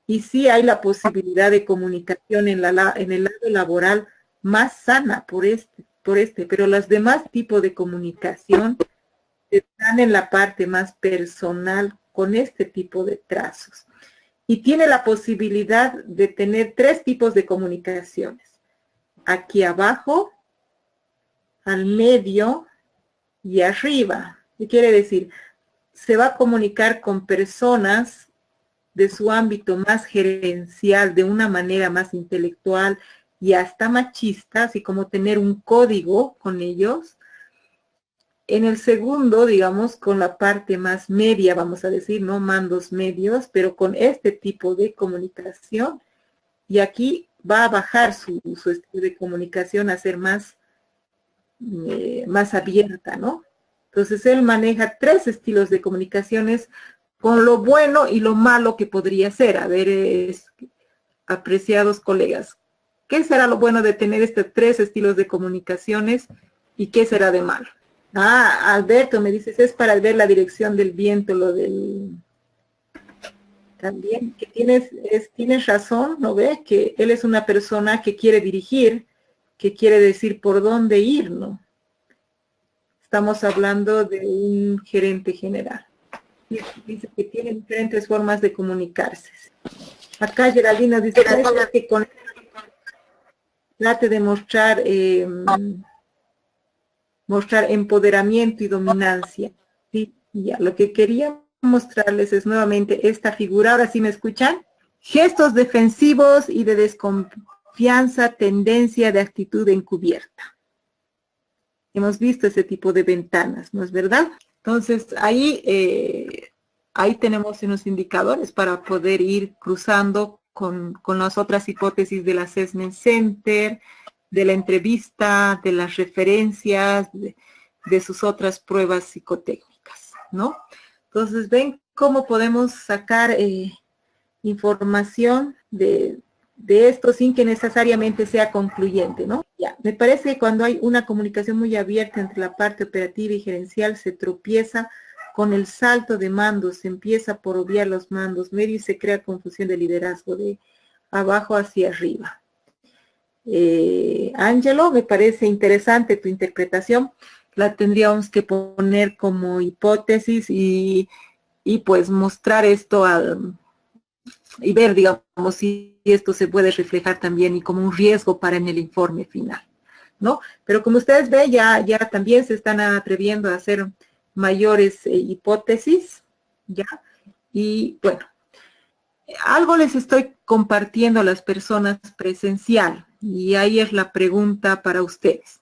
y sí hay la posibilidad de comunicación en el lado laboral más sana por este, pero los demás tipos de comunicación están en la parte más personal con este tipo de trazos. Y tiene la posibilidad de tener 3 tipos de comunicaciones. Aquí abajo, al medio y arriba. ¿Qué quiere decir? Se va a comunicar con personas de su ámbito más gerencial, de una manera más intelectual y hasta machista, así como tener un código con ellos. En el segundo, digamos, con la parte más media, vamos a decir, no mandos medios, pero con este tipo de comunicación. Y aquí va a bajar su estilo de comunicación a ser más abierta, ¿no? Entonces él maneja 3 estilos de comunicaciones con lo bueno y lo malo que podría ser. A ver, apreciados colegas, ¿qué será lo bueno de tener estos 3 estilos de comunicaciones y qué será de malo? Ah, Alberto, me dices, es para ver la dirección del viento, lo del... También, que tienes razón, ¿no ves? Que él es una persona que quiere dirigir, que quiere decir por dónde ir, ¿no? Estamos hablando de un gerente general. Dice que tiene diferentes formas de comunicarse. Acá Geraldina dice que trate de mostrar empoderamiento y dominancia. ¿Sí? Ya, lo que quería mostrarles es nuevamente esta figura. Ahora sí me escuchan. Gestos defensivos y de desconfianza, tendencia de actitud encubierta. Hemos visto ese tipo de ventanas, ¿no es verdad? Entonces, ahí tenemos unos indicadores para poder ir cruzando con las otras hipótesis del Assessment Center, de la entrevista, de las referencias, de sus otras pruebas psicotécnicas, ¿no? Entonces, ven cómo podemos sacar información de esto sin que necesariamente sea concluyente, ¿no? Ya, me parece que cuando hay una comunicación muy abierta entre la parte operativa y gerencial, se tropieza con el salto de mandos, se empieza por obviar los mandos medio y se crea confusión de liderazgo de abajo hacia arriba. Ángelo, me parece interesante tu interpretación, la tendríamos que poner como hipótesis y pues mostrar esto y ver, digamos, si esto se puede reflejar también y como un riesgo para en el informe final, ¿no? Pero como ustedes ven, ya también se están atreviendo a hacer mayores hipótesis, ¿ya? Y bueno, algo les estoy compartiendo a las personas presencial y ahí es la pregunta para ustedes.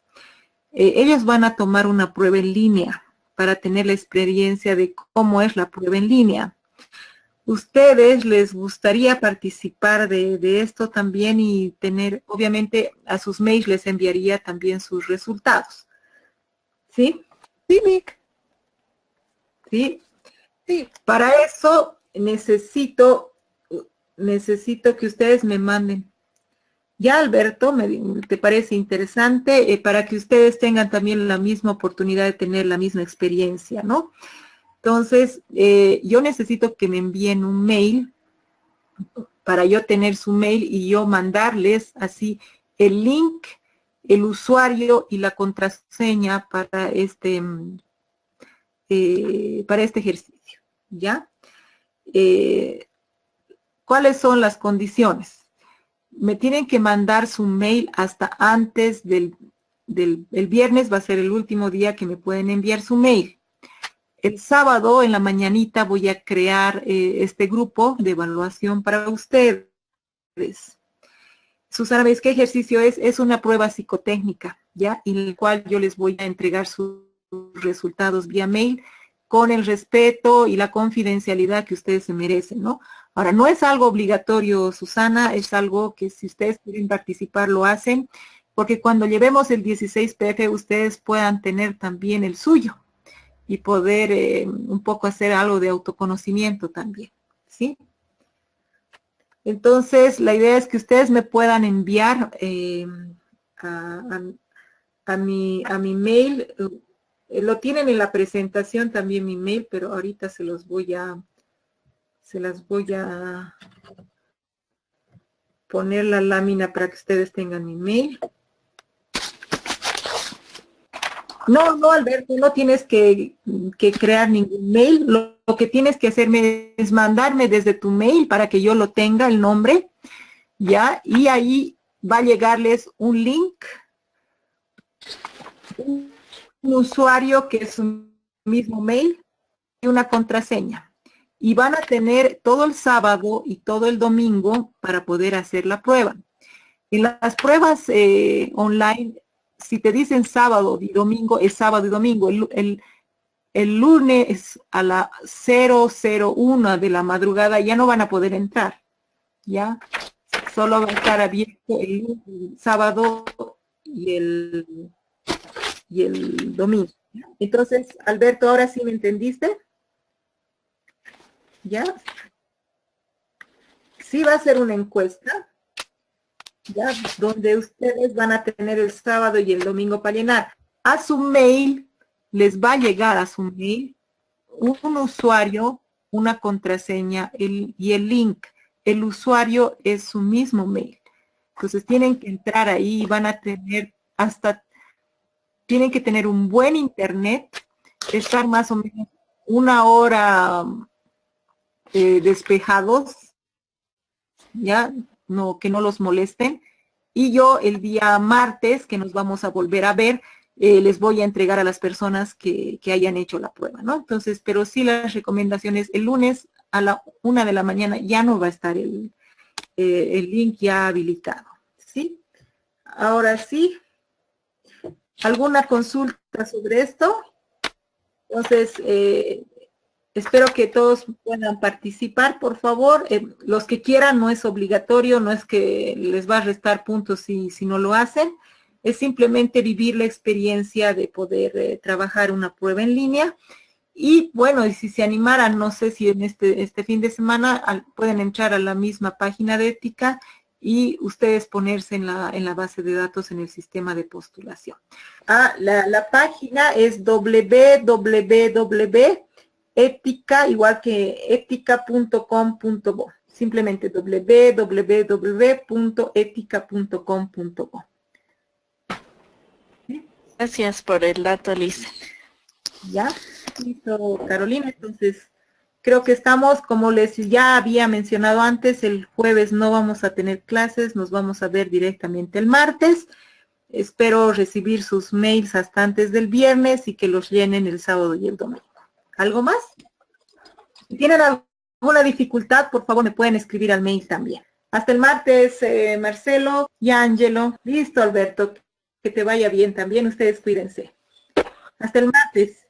Ellos van a tomar una prueba en línea para tener la experiencia de cómo es la prueba en línea. ¿Ustedes les gustaría participar de esto también y tener, obviamente, a sus mails les enviaría también sus resultados? ¿Sí? Sí, Nick. ¿Sí? Sí. Para eso necesito que ustedes me manden. Ya, Alberto, ¿te parece interesante? Para que ustedes tengan también la misma oportunidad de tener la misma experiencia, ¿no? Entonces, yo necesito que me envíen un mail para yo tener su mail y yo mandarles así el link, el usuario y la contraseña para este ejercicio, ¿ya? ¿Cuáles son las condiciones? Me tienen que mandar su mail hasta antes el viernes, va a ser el último día que me pueden enviar su mail. El sábado en la mañanita voy a crear este grupo de evaluación para ustedes. Susana, ¿ves qué ejercicio es? Es una prueba psicotécnica, ¿ya? En el cual yo les voy a entregar sus resultados vía mail con el respeto y la confidencialidad que ustedes se merecen, ¿no? Ahora, no es algo obligatorio, Susana, es algo que si ustedes quieren participar, lo hacen, porque cuando llevemos el 16PF, ustedes puedan tener también el suyo y poder un poco hacer algo de autoconocimiento también, ¿sí? Entonces, la idea es que ustedes me puedan enviar a mi mail, lo tienen en la presentación también mi mail, pero ahorita se las voy a poner la lámina para que ustedes tengan mi mail. No, Alberto, no tienes que crear ningún mail. Lo que tienes que hacerme es mandarme desde tu mail para que yo lo tenga, el nombre, ¿ya? Y ahí va a llegarles un link, un usuario que es su mismo mail y una contraseña. Y van a tener todo el sábado y todo el domingo para poder hacer la prueba. En las pruebas online, si te dicen sábado y domingo, es sábado y domingo. El lunes a las 0:01 de la madrugada ya no van a poder entrar, ¿ya? Solo va a estar abierto el sábado y el domingo. Entonces, Alberto, ¿ahora sí me entendiste? ¿Ya? Sí va a ser una encuesta, ¿ya? Donde ustedes van a tener el sábado y el domingo para llenar. A su mail, les va a llegar a su mail un usuario, una contraseña y el link. El usuario es su mismo mail. Entonces tienen que entrar ahí y van a tener tienen que tener un buen internet, estar más o menos una hora despejados, ya, que no los molesten. Y yo el día martes, que nos vamos a volver a ver, les voy a entregar a las personas que hayan hecho la prueba, ¿no? Entonces, pero sí las recomendaciones, el lunes a la 1 de la mañana ya no va a estar el link ya habilitado, ¿sí? Ahora sí, ¿alguna consulta sobre esto? Entonces, espero que todos puedan participar, por favor. Los que quieran, no es obligatorio, no es que les va a restar puntos si no lo hacen, es simplemente vivir la experiencia de poder trabajar una prueba en línea. Y bueno, y si se animaran, no sé si en este fin de semana pueden entrar a la misma página de ética y ustedes ponerse en la base de datos en el sistema de postulación. La página es www.ética, igual que ética.com.bo. Simplemente www.ética.com.bo. Gracias por el dato, Liz. ¿Ya? Listo, Carolina. Entonces, creo que estamos, como les ya había mencionado antes, el jueves no vamos a tener clases, nos vamos a ver directamente el martes. Espero recibir sus mails hasta antes del viernes y que los llenen el sábado y el domingo. ¿Algo más? Si tienen alguna dificultad, por favor me pueden escribir al mail también. Hasta el martes, Marcelo y Ángelo. Listo, Alberto. Que te vaya bien también. Ustedes cuídense. Hasta el martes.